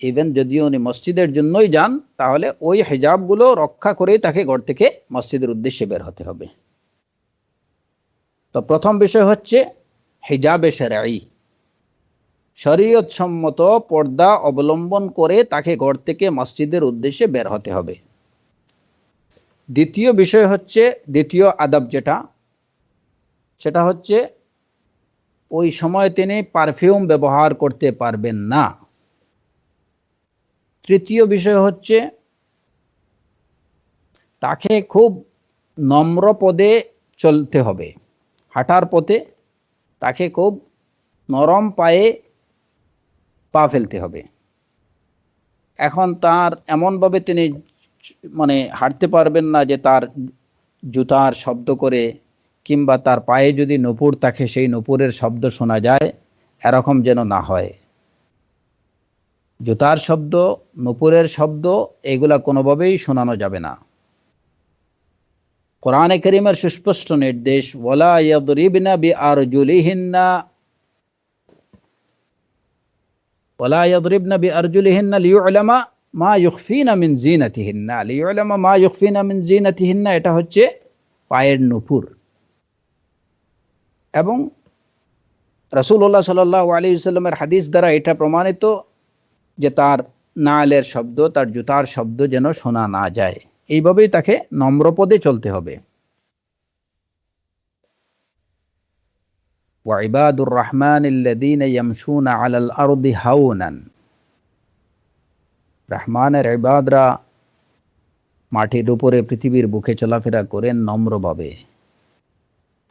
ইভেন যদিও উনি মসজিদের জন্যই যান, তাহলে ওই হিজাবগুলো রক্ষা করেই তাকে ঘর থেকে মসজিদের উদ্দেশ্যে বের হতে হবে। তো প্রথম বিষয় হচ্ছে হিজাবে শরঈ, শরীয়ত সম্মত পর্দা অবলম্বন করে তাকে ঘর থেকে মসজিদের উদ্দেশ্যে বের হতে হবে। দ্বিতীয় বিষয় হচ্ছে, দ্বিতীয় আদব সেটা হচ্ছে ওই সময় তিনি পারফিউম ব্যবহার করতে পারবেন না। তৃতীয় বিষয় হচ্ছে তাকে খুব নম্র পদে চলতে হবে, হাঁটার পথে তাকে খুব নরম পায়ে পা ফেলতে হবে। এখন তার এমনভাবে তিনি মানে হাঁটতে পারবেন না যে তার জুতার শব্দ করে, কিংবা তার পায়ে যদি নূপুর থাকে সেই নূপুরের শব্দ শোনা যায়, এরকম যেন না হয়। জুতার শব্দ, নূপুরের শব্দ, এগুলা কোনোভাবেই শোনানো যাবে না। কোরআনে কারীমের সুস্পষ্ট নির্দেশ, ওয়ালা ইয়াদরিবনা বিআরজুলিহিন্না ওয়ালা ইয়াদরিবনা বিআরজুলিহিন্না লিয়ুলামা মা ইউখফিনা মিন জিনাতিহিন্না। লিয়ুলামা মা ইউখফিনা মিন জিনাতিহিন্না, এটা হচ্ছে পায়ের নূপুর। এবং রাসূলুল্লাহ সাল্লাল্লাহু আলাইহি ওয়াসাল্লামের হাদিস দ্বারা এটা প্রমাণিত যে তার নালের শব্দ, তার জুতার শব্দ যেন শোনা না যায়। এইভাবেই তাকে নম্রপদে চলতে হবে। ওয়া ইবাদুর রহমানিল্লাযীনা ইয়ামশুনা আলাল আরদি হাওনান। রহমানের ইবাদরা মাটির উপরে, পৃথিবীর বুকে চলাফেরা করেন নম্রভাবে।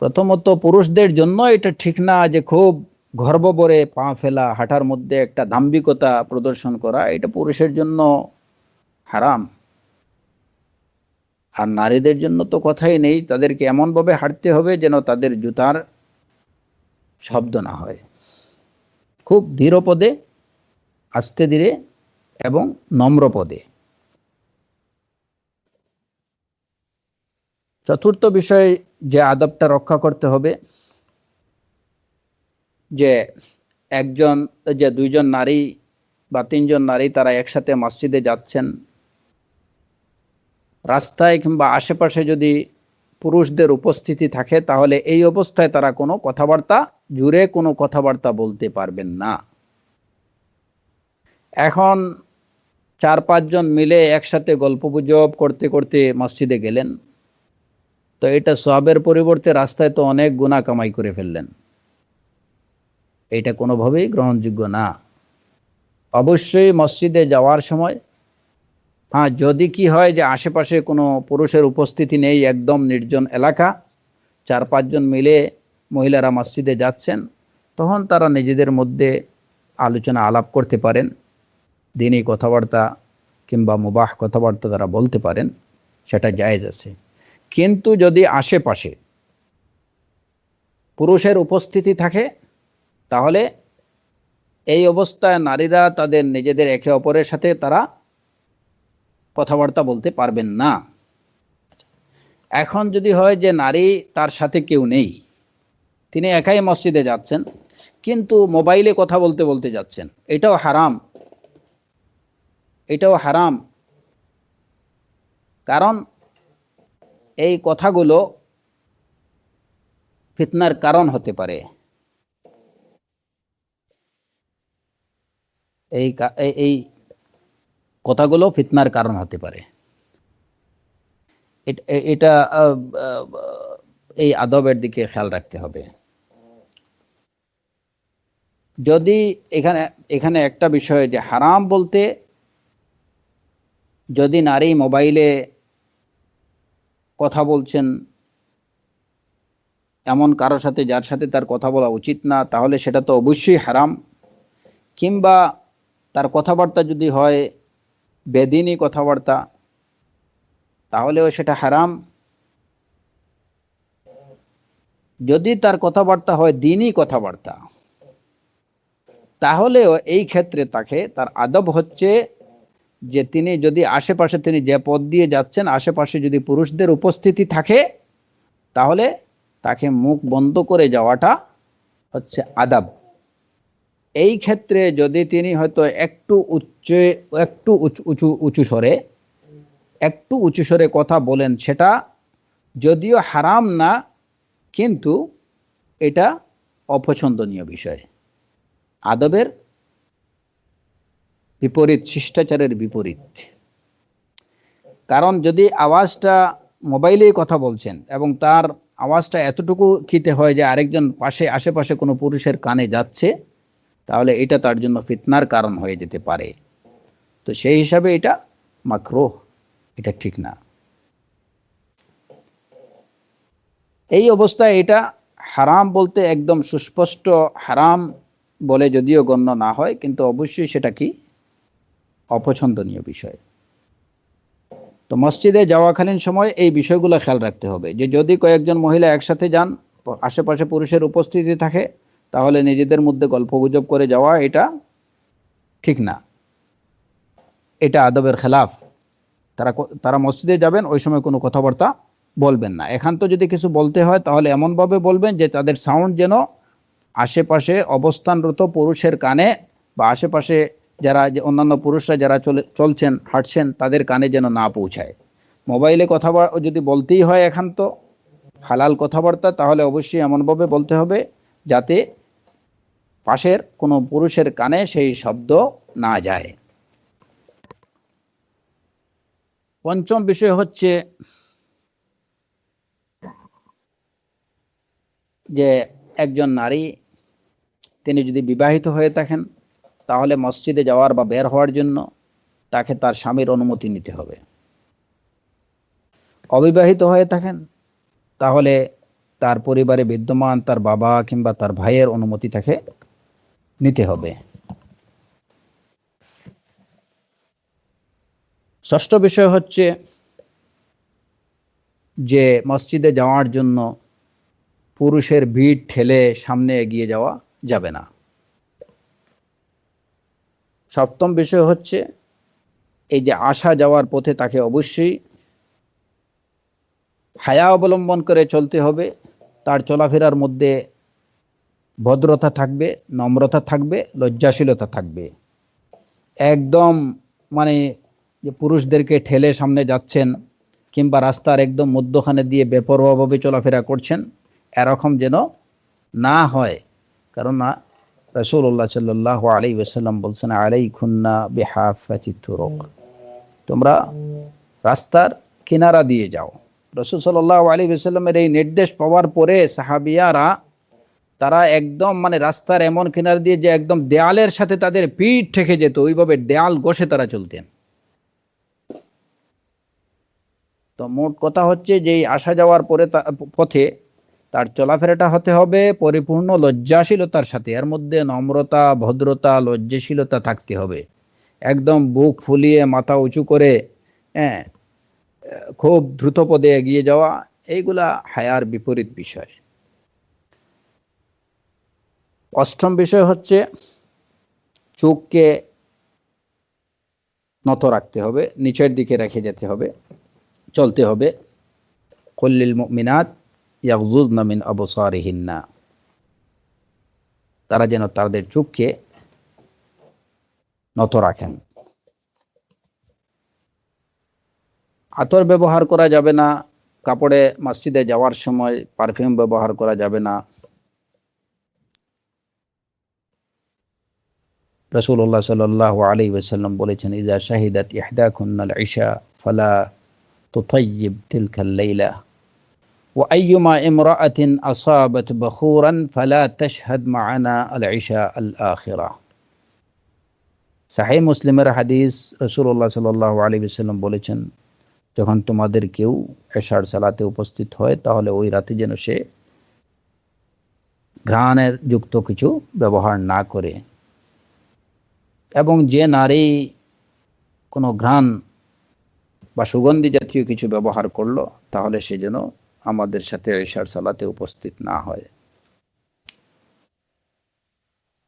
প্রথমত পুরুষদের জন্য এটা ঠিক না যে খুব গর্বভরে পা ফেলা, হাঁটার মধ্যে একটা দাম্ভিকতা প্রদর্শন করা, এটা পুরুষের জন্য হারাম। আর নারীদের জন্য তো কথাই নেই, তাদেরকে এমনভাবে হাঁটতে হবে যেন তাদের জুতার শব্দ না হয়। খুব ধীরপদে, আস্তে ধীরে এবং নম্রপদে। চতুর্থ বিষয় যে আদবটা রক্ষা করতে হবে, যে দুইজন নারী বা তিনজন নারী তারা একসাথে মসজিদে যাচ্ছেন, রাস্তায় কিংবা আশেপাশে যদি পুরুষদের উপস্থিতি থাকে, তাহলে এই অবস্থায় তারা কোনো কথাবার্তা, জুড়ে কোনো কথাবার্তা বলতে পারবেন না। এখন 4-5 জন মিলে একসাথে গল্পগুজব করতে করতে মসজিদে গেলেন, তো এটা সওয়াবের পরিবর্তে রাস্তায় তো অনেক গুনাহ কামাই করে ফেললেন। এটা কোনোভাবেই গ্রহণযোগ্য না। অবশ্যই মসজিদে যাওয়ার সময়, যদি কি হয় যে আশেপাশে কোনো পুরুষের উপস্থিতি নেই, একদম নির্জন এলাকা, 4-5 জন মিলে মহিলারা মসজিদে যাচ্ছেন, তখন তারা নিজেদের মধ্যে আলোচনা আলাপ করতে পারেন, দিনী কথাবার্তা কিংবা মুবাহ কথাবার্তা তারা বলতে পারেন, সেটা জায়েজ আছে। কিন্তু যদি আশেপাশে পুরুষের উপস্থিতি থাকে, তাহলে এই অবস্থায় নারীরা তাদের নিজেদের একে অপরের সাথে তারা কথাবার্তা বলতে পারবেন না। এখন যদি হয় যে নারী, তার সাথে কেউ নেই, তিনি একাই মসজিদে যাচ্ছেন, কিন্তু মোবাইলে কথা বলতে বলতে যাচ্ছেন, এটাও হারাম। এটাও হারাম, কারণ এই কথাগুলো ফিতনার কারণ হতে পারে। এই কথাগুলো ফিতনার কারণ হতে পারে। এটা এই আদবের দিকে খেয়াল রাখতে হবে। যদি এখানে একটা বিষয় যে হারাম বলতে, যদি নারী মোবাইলে কথা বলছেন এমন কারোর সাথে যার সাথে তার কথা বলা উচিত না, তাহলে সেটা তো অবশ্যই হারাম। কিংবা তার কথাবার্তা যদি হয় বেদিনী কথাবার্তা, তাহলেও সেটা হারাম। যদি তার কথাবার্তা হয় দ্বীনী কথাবার্তা, তাহলেও এই ক্ষেত্রে তার আদব হচ্ছে যে তিনি যদি আশেপাশে, তিনি যে পথ দিয়ে যাচ্ছেন, আশেপাশে যদি পুরুষদের উপস্থিতি থাকে, তাহলে তাকে মুখ বন্ধ করে যাওয়াটা হচ্ছে আদব। এই ক্ষেত্রে যদি তিনি হয়তো একটু উঁচু স্বরে কথা বলেন, সেটা যদিও হারাম না, কিন্তু এটা অপছন্দনীয় বিষয়, আদবের বিপরীত, শিষ্টাচারের বিপরীত। কারণ যদি আওয়াজটা, মোবাইলেই কথা বলছেন এবং তার আওয়াজটা এতটুকু খিতে হয় যে আরেকজন আশেপাশে কোনো পুরুষের কানে যাচ্ছে, তাহলে এটা তার জন্য ফিতনার কারণ হয়ে যেতে পারে। তো সেই হিসাবে এটা মাকরুহ, এটা ঠিক না। এই অবস্থায় এটা হারাম বলতে একদম সুস্পষ্ট হারাম বলে যদিও গণ্য না হয়, কিন্তু অবশ্যই সেটা কি অপছন্দনীয় বিষয়। তো মসজিদে যাওয়াকালীন সময় এই বিষয়গুলো খেয়াল রাখতে হবে যে যদি কয়েকজন মহিলা একসাথে যান, আশেপাশে পুরুষের উপস্থিতি থাকে, তাহলে নিজেদের মধ্যে গল্পগুজব করে যাওয়া এটা ঠিক না, এটা আদবের খেলাফ। তারা মসজিদে যাবেন, ওই সময় কোনো কথাবার্তা বলবেন না। এখান তো যদি কিছু বলতে হয় তাহলে এমনভাবে বলবেন যে তাদের সাউন্ড যেন আশেপাশে অবস্থানরত পুরুষের কানে বা আশেপাশে যারা যে অন্যান্য পুরুষরা যারা চলছেন হাঁটছেন তাদের কানে যেন না পৌঁছায়। মোবাইলে কথা যদি বলতেই হয় একান্ত হালাল কথাবার্তা, তাহলে অবশ্যই এমনভাবে বলতে হবে যাতে পাশের কোনো পুরুষের কানে সেই শব্দ না যায়। পঞ্চম বিষয় হচ্ছে যে একজন নারী তিনি যদি বিবাহিত হয়ে থাকেন তাহলে মসজিদে যাওয়ার বা বের হওয়ার জন্য তাকে তার স্বামীর অনুমতি নিতে হবে। অবিবাহিত হয়ে থাকেন তাহলে তার পরিবারে বিদ্যমান তার বাবা কিংবা তার ভাইয়ের অনুমতি তাকে নিতে হবে। ষষ্ঠ বিষয় হচ্ছে যে মসজিদে যাওয়ার জন্য পুরুষের ভিড় ঠেলে সামনে এগিয়ে যাওয়া যাবে না। সপ্তম বিষয় হচ্ছে এই যে আসা যাওয়ার পথে তাকে অবশ্যই হায়া অবলম্বন করে চলতে হবে। তার চলাফেরার মধ্যে ভদ্রতা থাকবে, নম্রতা থাকবে, লজ্জাশীলতা থাকবে। একদম মানে যে পুরুষদেরকে ঠেলে সামনে যাচ্ছেন কিংবা রাস্তার একদম মধ্যখানে দিয়ে বেপরোয়াভাবে চলাফেরা করছেন, এরকম যেন না হয়। কারণ না রাসূলুল্লাহ সাল্লাল্লাহু আলাইহি ওয়াসাল্লাম বলছেন, আলাইকুন্না বিহাফাতি তুরুক, তোমরা রাস্তার কিনারা দিয়ে যাও। রাসূল সাল্লাল্লাহু আলাইহি ওয়াসাল্লামের এই নির্দেশ পাওয়ার পরে সাহাবিয়ারা তারা একদম মানে রাস্তার এমন কিনারা দিয়ে যে একদম দেয়ালের সাথে তাদের পিঠ ঠেকে যেত, ওইভাবে দেয়াল ঘষে তারা চলতেন। তো মোট কথা হচ্ছে যে আসা যাওয়ার পরে পথে তার চলাফেরাটা হতে হবে পরিপূর্ণ লজ্জাশীলতার সাথে, এর মধ্যে নম্রতা, ভদ্রতা, লজ্জাশীলতা থাকতে হবে। একদম বুক ফুলিয়ে মাথা উঁচু করে হ্যাঁ খুব দ্রুত পদে এগিয়ে যাওয়া, এইগুলা হায়ার বিপরীত বিষয়। অষ্টম বিষয় হচ্ছে চোখকে নত রাখতে হবে, নিচের দিকে রেখে যেতে হবে, চলতে হবে। কুল্লিল মুমিনাত ইয়াগযুযনা মিন আবসারিহিন্না, তারা যেন তাদের চোখকে নত রাখেন। আতর ব্যবহার করা যাবে না, কাপড়ে মসজিদে যাওয়ার সময় পারফিউম ব্যবহার করা যাবে না। রাসূলুল্লাহ সাল্লাল্লাহু আলাইহি ওয়াসাল্লাম বলেছেন, ইযা শাহিদাত ইহদাকুন্নাল ইশা ফালা তুতাইয়িব তিলকাল লাইলা ওয়া আইয়ুমা ইমরাআতিন আসাবাত বখুরান ফালা তাশহাদ মা'ানা আল ইশা আল আখিরা। সহিহ মুসলিমের হাদিস, রাসূলুল্লাহ সাল্লাল্লাহু আলাইহি ওয়াসাল্লাম বলেছেন, যখন তোমাদের কেউ এশার সালাতে উপস্থিত হয় তাহলে ওই রাতে যেন সে ঘ্রাণের যুক্ত কিছু ব্যবহার না করে, এবং যে নারী কোনো ঘ্রাণ বা সুগন্ধি জাতীয় কিছু ব্যবহার করলো তাহলে সে যেন আমাদের সাথে এশার সালাতে উপস্থিত না হয়।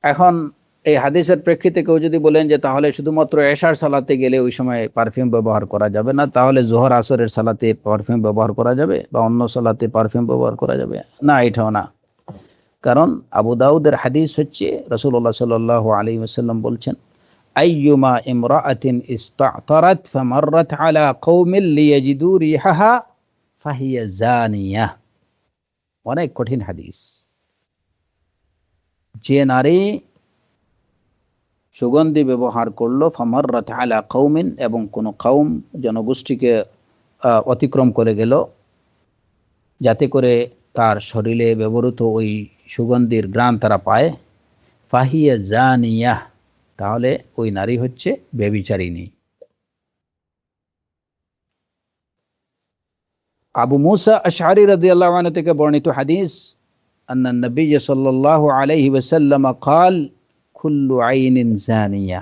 এখন এই হাদিসের প্রেক্ষিতে কেউ যদি বলেন যে তাহলে শুধুমাত্র এশার সালাতে গেলে ওই সময় পারফিউম ব্যবহার করা যাবে না, তাহলে জোহর আসরের সালাতে পারফিউম ব্যবহার করা যাবে বা অন্য সালাতে পারফিউম ব্যবহার করা যাবে না? এটাও না। কারণ আবু দাউদের হাদিস হচ্ছে রাসূলুল্লাহ সাল্লাল্লাহু আলাইহি ওয়াসাল্লাম বলছেন, আইয়ুমা ইমরাআতিন ইসতা'তারাত ফামাররাত আলা কওমিন লিয়াজিদু রিহাহা ফাহিয়া জানিয়া। অনেক কঠিন হাদিস। যে নারী সুগন্ধি ব্যবহার করলো ফামাররাত আলা কওমিন, এবং কোনো কওম জনগোষ্ঠীকে অতিক্রম করে গেল যাতে করে তার শরীরে ব্যবহৃত ওই সুগন্ধির ঘ্রাণ তারা পায়, ফাহিয়া জানিয়া, তাহলে ওই নারী হচ্ছে ব্যভিচারিণী। আবু মুসা আশআরী রাদিয়াল্লাহু আনহু থেকে বর্ণিত হাদিস, আন্না নবী সাল্লাল্লাহু আলাইহি ওয়াসাল্লাম قال কুল্লু আইনিন জানিয়া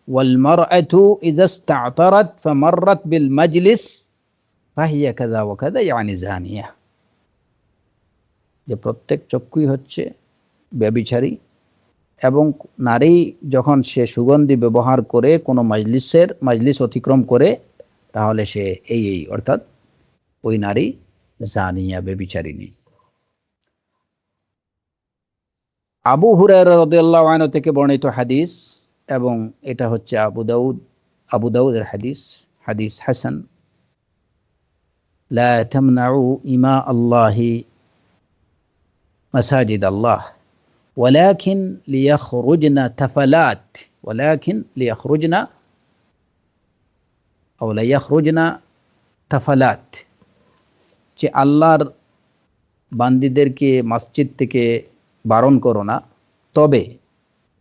والمرأة إذا استعطرت فمرت بالمجلس فهي كذا وكذا يعني زانية। যে প্রত্যেক চক্ষুই হচ্ছে ব্যভিচারী, এবং নারী যখন সে সুগন্ধি ব্যবহার করে কোনো মজলিস অতিক্রম করে, তাহলে সে এই অর্থাৎ ওই নারী জানিয়া, ব্যভিচারিণী। আবু হুরায়রা রাদিয়াল্লাহু আনহু থেকে বর্ণিত হাদিস, এবং এটা হচ্ছে আবু দাউদের হাদিস, হাদিস হাসান। লা তামনাউ ইমা আল্লাহি মাসাজিদ আল্লাহ ওয়ালাকিন লিয়াখরুজনা তাফালাত, ওয়ালাকিন লিয়াখরুজনা আও লিয়াখরুজনা তাফালাত, যে আল্লাহর বান্দীদেরকে মসজিদ থেকে বারণ করো না, তবে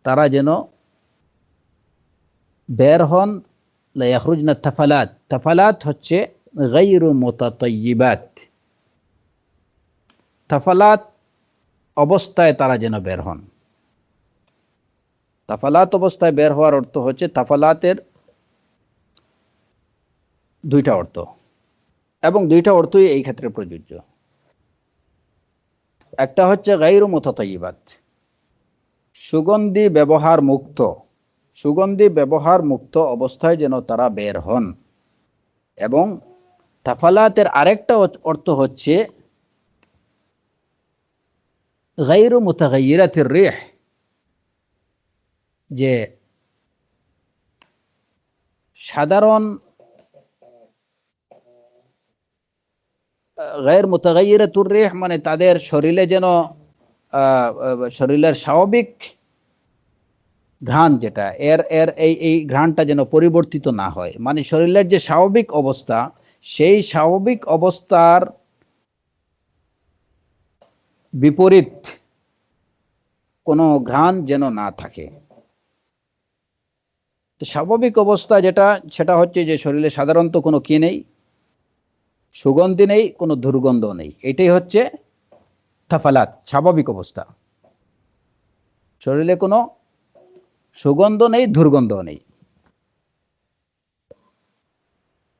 তারা যেন বের হন। লায়াখরুজনা তাফালাত, তাফালাত হচ্ছে গায়রু মুতাতায়্যিবাত, তাফালাত অবস্থায় তারা যেন বের হন। তাফালাত অবস্থায় বের হওয়ার অর্থ হচ্ছে, তাফালাতের দুইটা অর্থ, এবং দুইটা অর্থই এই ক্ষেত্রে প্রযোজ্য। একটা হচ্ছে গায়রু মুতাতায়্যিবাত, সুগন্ধি ব্যবহার মুক্ত, সুগন্ধি ব্যবহার মুক্ত অবস্থায় যেন তারা বের হন। এবং তাফালাতের আরেকটা অর্থ হচ্ছে গায়রু মুতাগায়্যিরাতির রিহ, যে সাধারণ গায়র মুতাগায়্যিরাতুর রিহ মানে তাদের শরীরে যেন শরীরের স্বাভাবিক ঘ্রাণ যেটা, এই ঘ্রাণটা যেন পরিবর্তিত না হয়। মানে শরীরের যে স্বাভাবিক অবস্থা, সেই স্বাভাবিক অবস্থার বিপরীত কোনো ঘ্রাণ যেন না থাকে। তো স্বাভাবিক অবস্থা যেটা, সেটা হচ্ছে যে শরীরে সাধারণত কোনো কি নেই, সুগন্ধি নেই, কোনো দুর্গন্ধ নেই। এটাই হচ্ছে তাফালাত, স্বাভাবিক অবস্থা। শরীরে কোনো সুগন্ধ নেই, দুর্গন্ধ নেই,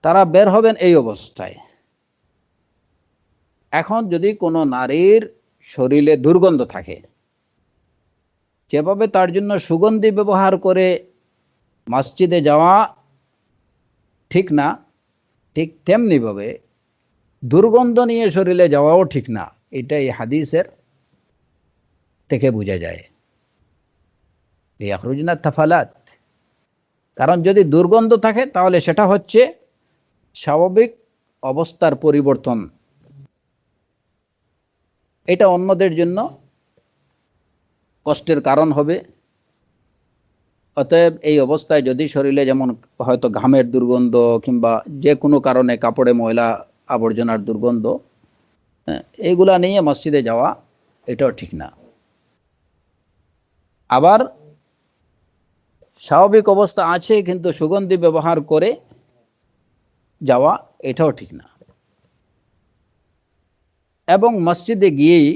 তারা বের হবেন এই অবস্থায়। এখন যদি কোনো নারীর শরীরে দুর্গন্ধ থাকে, যেভাবে তার জন্য সুগন্ধি ব্যবহার করে মসজিদে যাওয়া ঠিক না, ঠিক তেমনিভাবে দুর্গন্ধ নিয়ে শরীরে যাওয়াও ঠিক না। এটাই হাদিসের থেকে বোঝা যায়, ইয়াখরুজনা তাফালাত। কারণ যদি দুর্গন্ধ থাকে, তাহলে সেটা হচ্ছে স্বাভাবিক অবস্থার পরিবর্তন, এটা অন্যদের জন্য কষ্টের কারণ হবে। অতএব এই অবস্থায় যদি শরীরে যেমন হয়তো ঘামের দুর্গন্ধ, কিংবা যে কোনো কারণে কাপড়ে ময়লা আবর্জনার দুর্গন্ধ, এইগুলা নিয়ে মসজিদে যাওয়া এটাও ঠিক না। আবার স্বাভাবিক অবস্থা আছে কিন্তু সুগন্ধি ব্যবহার করে যাওয়া, এটাও ঠিক না। এবং মসজিদে গিয়েই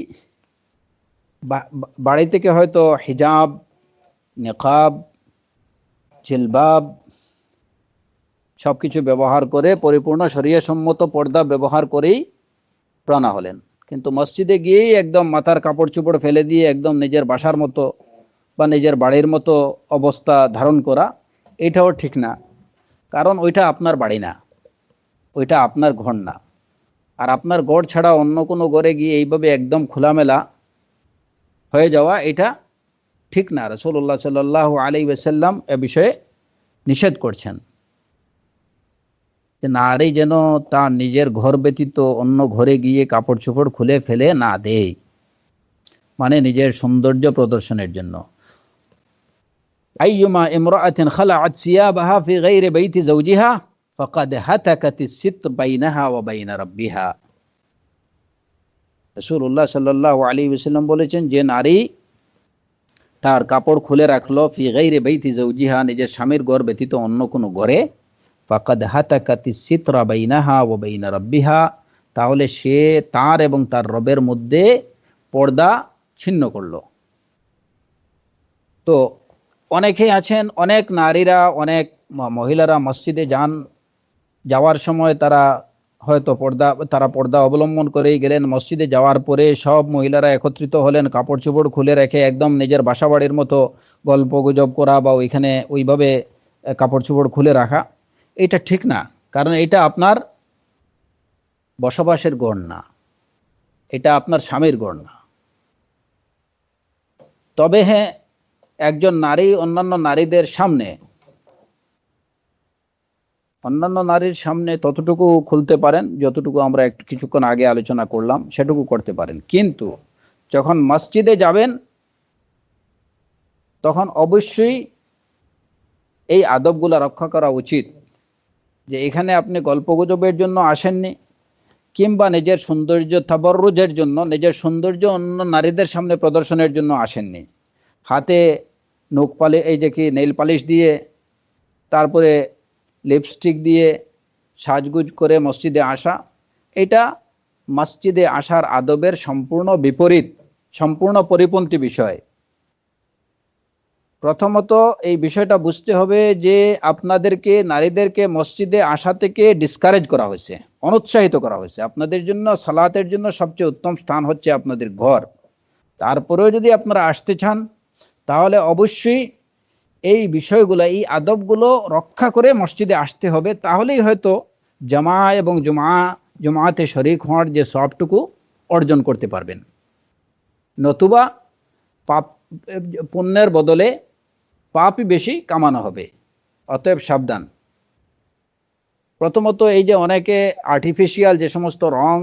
বাড়ি থেকে হয়তো হিজাব, নিকাব, জিলবাব সব কিছু ব্যবহার করে, পরিপূর্ণ শরীয়ত সম্মত পর্দা ব্যবহার করেই রওনা হলেন, কিন্তু মসজিদে গিয়েই একদম মাথার কাপড় চোপড় ফেলে দিয়ে একদম নিজের বাসার মতো বা নিজের বাড়ির মতো অবস্থা ধারণ করা, এটাও ঠিক না। কারণ ওইটা আপনার বাড়ি না, ওইটা আপনার ঘর না। আর আপনার ঘর ছাড়া অন্য কোনো ঘরে গিয়ে এইভাবে একদম খোলামেলা হয়ে যাওয়া, এটা ঠিক না। রাসূলুল্লাহ সাল্লাল্লাহু আলাইহি ওয়াসাল্লাম এ বিষয়ে নিষেধ করছেন যে নারী যেন তার নিজের ঘর ব্যতীত অন্য ঘরে গিয়ে কাপড় চোপড় খুলে ফেলে না দেয়, মানে নিজের সৌন্দর্য প্রদর্শনের জন্য। আইয়ুমা ইমরাআতিন খালাআত সিয়াবাহা ফি গায়রি বাইতি যাওজিহা ফাকাদ হাতাকাতিস সিত্র বাইনাহা ওয়া বাইনা রাব্বিহা। রাসূলুল্লাহ সাল্লাল্লাহু আলাইহি ওয়াসাল্লাম বলেছেন, যে নারী তার কাপড় খুলে রাখলো ফি গায়রি বাইতি যাওজিহা, নিজের স্বামীর ঘর ব্যতীত অন্য কোনো ঘরে, ফাকাদ হাতাকাতিস সিত্রা বাইনাহা ওয়া বাইনা রাব্বিহা, তাহলে সে তার এবং তার রবের মধ্যে পর্দা ছিন্ন করলো। তো অনেকেই আছেন, অনেক নারীরা, অনেক মহিলারা মসজিদে যাওয়ার সময় তারা পর্দা অবলম্বন করেই গেলেন। মসজিদে যাওয়ার পরে সব মহিলারা একত্রিত হলেন, কাপড় চোপড় খুলে রেখে একদম নিজের বাসাবাড়ির মতো গল্প গুজব করা বা ওইভাবে কাপড় চোপড় খুলে রাখা, এটা ঠিক না। কারণ এটা আপনার বসবাসের গড় না, এটা আপনার স্বামীর গড় না। তবে হ্যাঁ, একজন নারী অন্যান্য নারীর সামনে ততটুকু খুলতে পারেন যতটুকু আমরা কিছুক্ষণ আগে আলোচনা করলাম, সেটুকু করতে পারেন। কিন্তু যখন মসজিদে যাবেন তখন অবশ্যই এই আদবগুলো রক্ষা করা উচিত, যে এখানে আপনি গল্পগুজবের জন্য আসেননি, কিংবা নিজের সৌন্দর্য তাবররুজের জন্য, নিজের সৌন্দর্য অন্য নারীদের সামনে প্রদর্শনের জন্য আসেননি। হাতে নেইল পালিশ দিয়ে, তারপরে লিপস্টিক দিয়ে সাজগুজ করে মসজিদে আসা, এটা মসজিদে আসার আদবের সম্পূর্ণ বিপরীত, সম্পূর্ণ পরিপন্থী বিষয়। প্রথমত এই বিষয়টা বুঝতে হবে যে আপনাদেরকে, নারীদেরকে মসজিদে আসা থেকে ডিসকারেজ করা হয়েছে, অনুৎসাহিত করা হয়েছে। আপনাদের জন্য, সালাতের জন্য সবচেয়ে উত্তম স্থান হচ্ছে আপনাদের ঘর। তারপরেও যদি আপনারা আসতে চান তাহলে অবশ্যই এই বিষয়গুলো, এই আদবগুলো রক্ষা করে মসজিদে আসতে হবে। তাহলেই হয়তো জামা এবং জমাতে শরিক হওয়ার যে সবটুকু অর্জন করতে পারবেন। নতুবা পাপ, পুণ্যের বদলে পাপই বেশি কামানো হবে। অতএব সাবধান। প্রথমত এই যে অনেকে আর্টিফিশিয়াল যে সমস্ত রং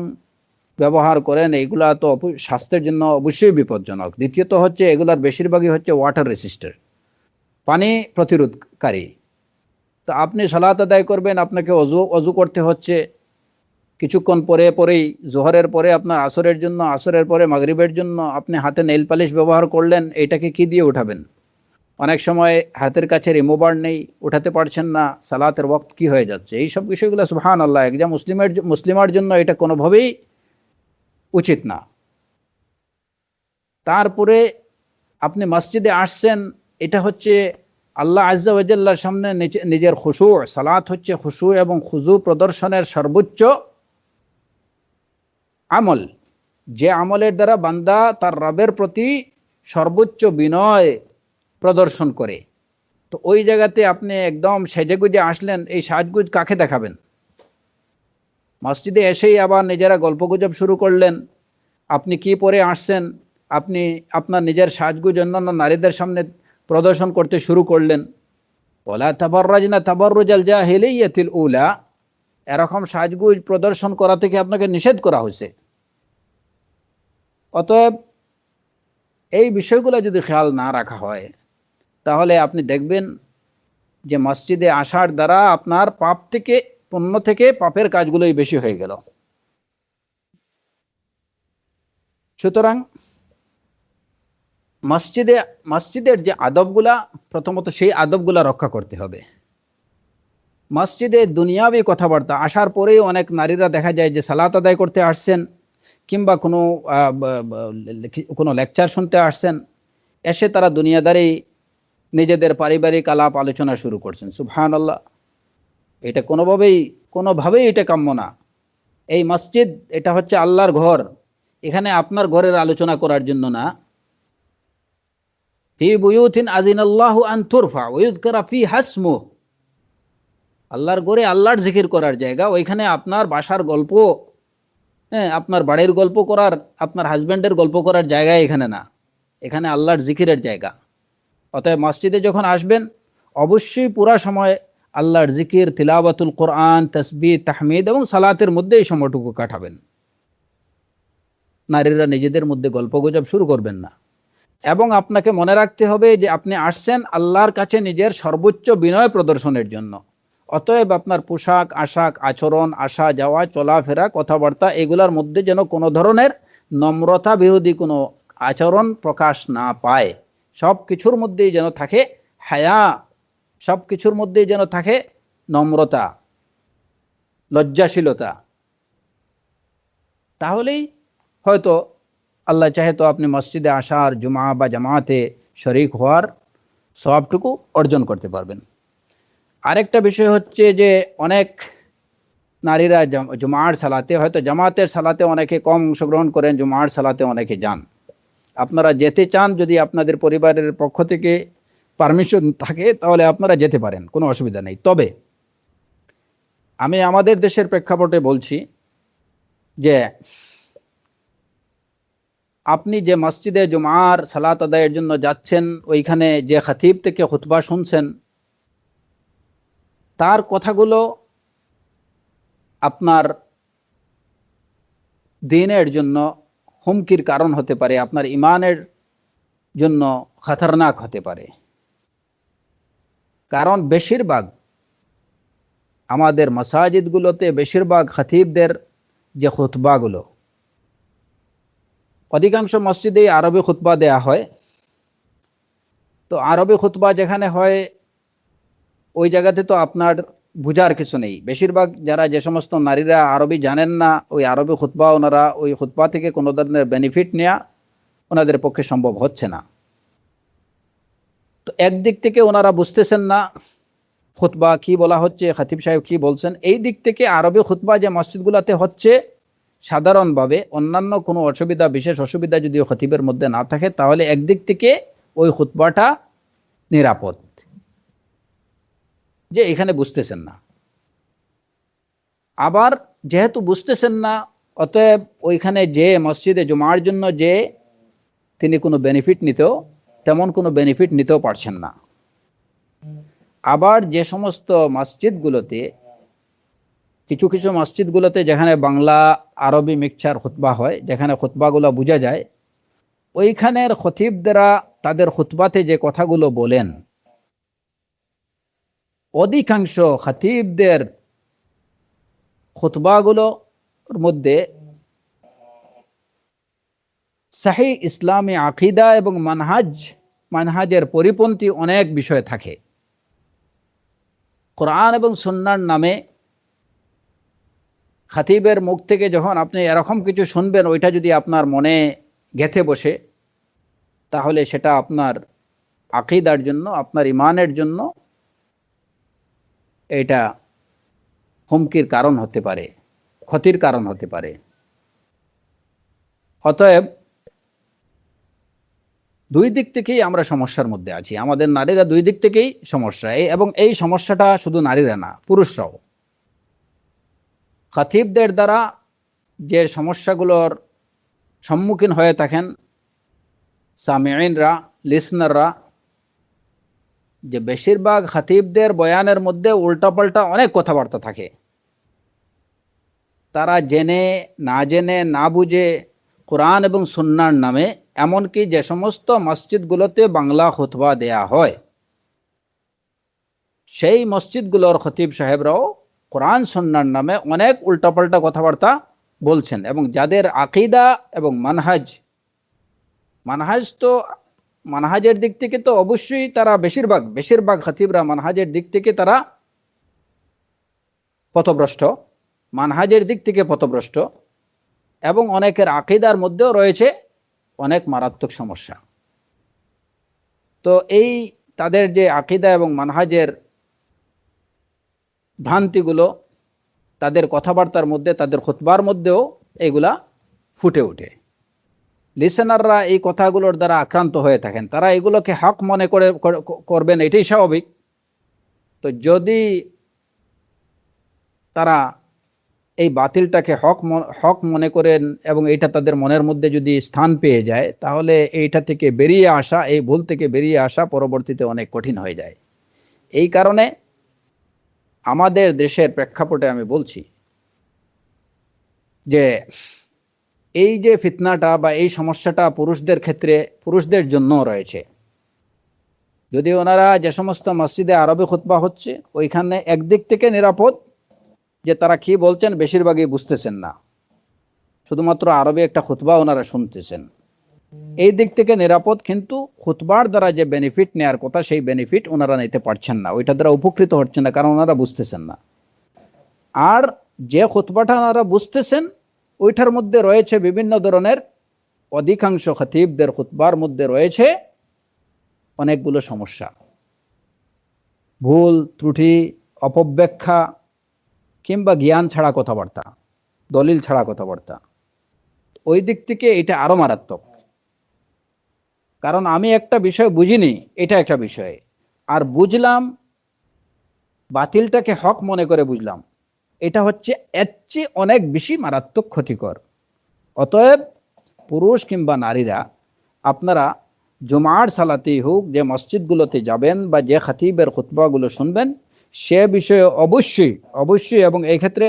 ব্যবহার করেন, এইগুলা তো স্বাস্থ্যের জন্য অবশ্যই বিপজ্জনক। দ্বিতীয়ত হচ্ছে এগুলার বেশিরভাগই হচ্ছে ওয়াটার রেসিস্টার, পানি প্রতিরোধকারী। তো আপনি সালাত আদায় করবেন, আপনাকে অজু করতে হচ্ছে, কিছুক্ষণ পরেই জোহরের পরে আপনার আসরের পরে মাগরিবের জন্য আপনি হাতে নেইল পালিশ ব্যবহার করলেন, এটাকে কি দিয়ে উঠাবেন? অনেক সময় হাতের কাছে রিমুভার নেই, উঠাতে পারছেন না, সালাতের ওয়াক্ত কি হয়ে যাচ্ছে। এই সব বিষয়গুলো সুবহানাল্লাহ, একজন মুসলিমের জন্য এটা কোনোভাবেই উচিত না। তারপরে আপনি মসজিদে আসছেন, এটা হচ্ছে আল্লাহ আজ্জা ওয়াজাল্লার সামনে নিজের খুশু। সালাত হচ্ছে খুশু এবং খুজু প্রদর্শনের সর্বোচ্চ আমল, যে আমলের দ্বারা বান্দা তার রবের প্রতি সর্বোচ্চ বিনয় প্রদর্শন করে। তো ওই জায়গাতে আপনি একদম সেজেগুজে আসলেন, এই সাজগুজ কাকে দেখাবেন? মসজিদে এসেই আবার নিজেরা গল্পগুজব শুরু করলেন। আপনি কি পরে আসছেন, আপনি আপনার নিজের সাজগুজ অন্যান্য নারীদের সামনে প্রদর্শন করতে শুরু করলেন। ওয়ালা তাবাররাজনা তাবাররুজাল জাহিলিয়াতিল উলা, এরকম সাজগুজ প্রদর্শন করা থেকে আপনাকে নিষেধ করা হয়েছে। অতএব এই বিষয়গুলো যদি খেয়াল না রাখা হয় তাহলে আপনি দেখবেন যে মসজিদে আসার দ্বারা আপনার পুণ্য থেকে পাপের কাজগুলোই বেশি হয়ে গেল। সুতরাং মসজিদের যে আদবগুলা, প্রথমত সেই আদবগুলা রক্ষা করতে হবে। মসজিদে দুনিয়াবি কথাবার্তা, আসার পরেই অনেক নারীরা দেখা যায় যে সালাত আদায় করতে আসছেন, কিংবা কোনো লেকচার শুনতে আসছেন, এসে তারা দুনিয়াদারি নিজেদের পারিবারিক আলাপ আলোচনা শুরু করছেন। সুবহানাল্লাহ, এটা কোনোভাবেই এটা কাম্য না। এই মসজিদ, এটা হচ্ছে আল্লাহর ঘর, এখানে আপনার ঘরের আলোচনা করার জন্য না। ফি বুয়ুতিন আযিনাল্লাহু আন তুরফা ওয়া ইউযকারা ফিহা ইসমুহু, আল্লাহর ঘরে আল্লাহর জিকির করার জায়গা। ওইখানে আপনার বাসার গল্প, হ্যাঁ, আপনার বাড়ির গল্প করার, আপনার হাজব্যান্ডের গল্প করার জায়গা এখানে না, এখানে আল্লাহর জিকিরের জায়গা। অতএব মসজিদে যখন আসবেন অবশ্যই পুরা সময় আল্লাহর জিকির, তিলাওয়াতুল কোরআন, তাসবিহ, তাহমিদ এবং সালাতের মধ্যে এই সময়টুকু কাটাবেন। নারীরা নিজেদের মধ্যে গল্পগুজব শুরু করবেন না। এবং আপনাকে মনে রাখতে হবে যে আপনি আসছেন আল্লাহর কাছে নিজের সর্বোচ্চ বিনয় প্রদর্শনের জন্য। অতএব আপনার পোশাক আশাক, আচরণ, আসা যাওয়া, চলাফেরা, কথাবার্তা, এগুলোর মধ্যে যেন কোনো ধরনের নম্রতা বিরোধী কোনো আচরণ প্রকাশ না পায়। সব কিছুর মধ্যেই যেন থাকে হায়া, সব কিছুর মধ্যেই যেন থাকে নম্রতা, লজ্জাশীলতা। তাহলেই হয়তো আল্লাহ চাহে তো আপনি মসজিদে আসার, জুমা বা জামাতে শরিক হওয়ার সওয়াবটুকু অর্জন করতে পারবেন। আরেকটা বিষয় হচ্ছে যে অনেক নারীরা জুমার সালাতে, হয়তো জামাতের সালাতে অনেকে কম অংশগ্রহণ করেন, জুমার সালাতে অনেকে যান। আপনারা যেতে চান, যদি আপনাদের পরিবারের পক্ষ থেকে পারমিশন থাকে তাহলে আপনারা যেতে পারেন, কোনো অসুবিধা নেই। তবে আমি আমাদের দেশের প্রেক্ষাপটে বলছি যে আপনি যে মসজিদে জুমার সালাত আদায়ের জন্য যাচ্ছেন, ওইখানে যে খতিব থেকে খুতবা শুনছেন, তার কথাগুলো আপনার দ্বীনের জন্য হুমকির কারণ হতে পারে, আপনার ঈমানের জন্য খতরনাক হতে পারে। কারণ বেশিরভাগ আমাদের মসজিদগুলোতে বেশিরভাগ খতিবদের যে খুতবাগুলো, অধিকাংশ মসজিদেই আরবি খুতবা দেয়া হয়। তো আরবি খুতবা যেখানে হয়, ওই জায়গাতে তো আপনার বুঝার কিছু নেই। বেশিরভাগ যারা, যে সমস্ত নারীরা আরবি জানেন না, ওই আরবি খুতবা, ওনারা ওই খুতবা থেকে কোনো ধরনের বেনিফিট নেওয়া ওনাদের পক্ষে সম্ভব হচ্ছে না। তো একদিক থেকে ওনারা বুঝতেছেন না খুতবা কি বলা হচ্ছে, খতিব সাহেব কি বলছেন। এই দিক থেকে আরবি খুতবা যে মসজিদগুলোতে হচ্ছে, সাধারণভাবে অন্যান্য কোনো অসুবিধা, বিশেষ অসুবিধা যদিও খতিবের মধ্যে না থাকে, তাহলে একদিক থেকে ওই খুতবাটা নিরাপদ, যে এখানে বুঝতেছেন না। আবার যেহেতু বুঝতেছেন না, অতএব ওইখানে যে মসজিদে জুমার জন্য যে তিনি কোনো বেনিফিট নিতেও, তেমন কোনো বেনিফিট নিতেও পারছেন না। আবার যে সমস্ত মসজিদগুলোতে, কিছু কিছু মসজিদগুলোতে যেখানে বাংলা আরবি মিক্সচার খুতবা হয়, যেখানে খুতবাগুলো বোঝা যায়, ওইখানের খতিবদেরা তাদের খুতবাতে যে কথাগুলো বলেন, অধিকাংশ খতিবদের খুতবাগুলোর মধ্যে সহি ইসলামী আকিদা এবং মানহাজের পরিপন্থী অনেক বিষয় থাকে। কোরআন এবং সুন্নাহর নামে খতিবের মুখ থেকে যখন আপনি এরকম কিছু শুনবেন, ওইটা যদি আপনার মনে গেঁথে বসে, তাহলে সেটা আপনার আকিদার জন্য, আপনার ইমানের জন্য এটা হুমকির কারণ হতে পারে, ক্ষতির কারণ হতে পারে। অতএব দুই দিক থেকেই আমরা সমস্যার মধ্যে আছি। আমাদের নারীরা দুই দিক থেকেই সমস্যা, এবং এই সমস্যাটা শুধু নারীরা না, পুরুষরাও। খতিবদের দ্বারা যে সমস্যাগুলোর সম্মুখীন হয়ে থাকেন সামিঈনরা, লিসনাররা, যে বেশিরভাগ খতিবদের বয়ানের মধ্যে উল্টাপাল্টা অনেক কথাবার্তা থাকে। তারা জেনে না জেনে, না বুঝে কোরআন এবং সুন্নাহর নামে, এমনকি যে সমস্ত মসজিদগুলোতে বাংলা খুতবা দেয়া হয়, সেই মসজিদগুলোর খতিব সাহেবরাও কোরআন সুন্নাহর নামে অনেক উল্টাপাল্টা কথাবার্তা বলছেন। এবং যাদের আকিদা এবং মানহাজের দিক থেকে তো অবশ্যই তারা বেশিরভাগ খতিবরা মানহাজের দিক থেকে তারা পথভ্রষ্ট, মানহাজের দিক থেকে পথভ্রষ্ট, এবং অনেকের আকিদার মধ্যেও রয়েছে অনেক মারাত্মক সমস্যা। তো এই তাদের যে আকিদা এবং মানহাজের ভ্রান্তিগুলো তাদের কথাবার্তার মধ্যে, তাদের খুতবার মধ্যেও এগুলা ফুটে ওঠে। লিসেনাররা এই কথাগুলোর দ্বারা আক্রান্ত হয়ে থাকেন, তারা এগুলোকে হক মনে করবেন, এটাই স্বাভাবিক। তো যদি তারা এই বাতিলটাকে হক মনে করেন এবং এটা তাদের মনের মধ্যে যদি স্থান পেয়ে যায়, তাহলে এইটা থেকে বেরিয়ে আসা, এই ভুল থেকে বেরিয়ে আসা পরবর্তীতে অনেক কঠিন হয়ে যায়। এই কারণে আমাদের দেশের প্রেক্ষাপটে আমি বলছি যে এই যে ফিতনাটা বা এই সমস্যাটা পুরুষদের ক্ষেত্রে, পুরুষদের জন্য রয়েছে। যদি ওনারা যে সমস্ত মসজিদে আরবি খুতবা হচ্ছে, ওইখানে একদিক থেকে নিরাপদ, যে তারা কি বলছেন বেশিরভাগই বুঝতেছেন না, শুধুমাত্র আরবি একটা খুতবা ওনারা শুনতেছেন, এই দিক থেকে নিরাপদ। কিন্তু খুতবার দ্বারা যে বেনিফিট নেওয়ার কথা, সেই বেনিফিট ওনারা নিতে পারছেন না, ওইটা দ্বারা উপকৃত হচ্ছেন না, কারণ ওনারা বুঝতেছেন না। আর যে খুতবাটা ওনারা বুঝতেছেন, ওইটার মধ্যে রয়েছে বিভিন্ন ধরনের, অধিকাংশ খতিবদের খুতবার মধ্যে রয়েছে অনেকগুলো সমস্যা। ভুল ত্রুটি, অপব্যাখ্যা কিংবা জ্ঞান ছাড়া কথাবার্তা, দলিল ছাড়া কথাবার্তা, ওই দিক থেকে এটা আরো মারাত্মক। কারণ আমি একটা বিষয় বুঝিনি, এটা একটা বিষয়, আর বুঝলাম বাতিলটাকে হক মনে করে বুঝলাম, এটা হচ্ছে এর চেয়ে অনেক বেশি মারাত্মক ক্ষতিকর। অতএব পুরুষ কিংবা নারীরা আপনারা জুমার সালাতেই হোক, যে মসজিদগুলোতে যাবেন বা যে খতিবের খুতবাগুলো শুনবেন, সে বিষয়ে অবশ্যই অবশ্যই, এবং এই ক্ষেত্রে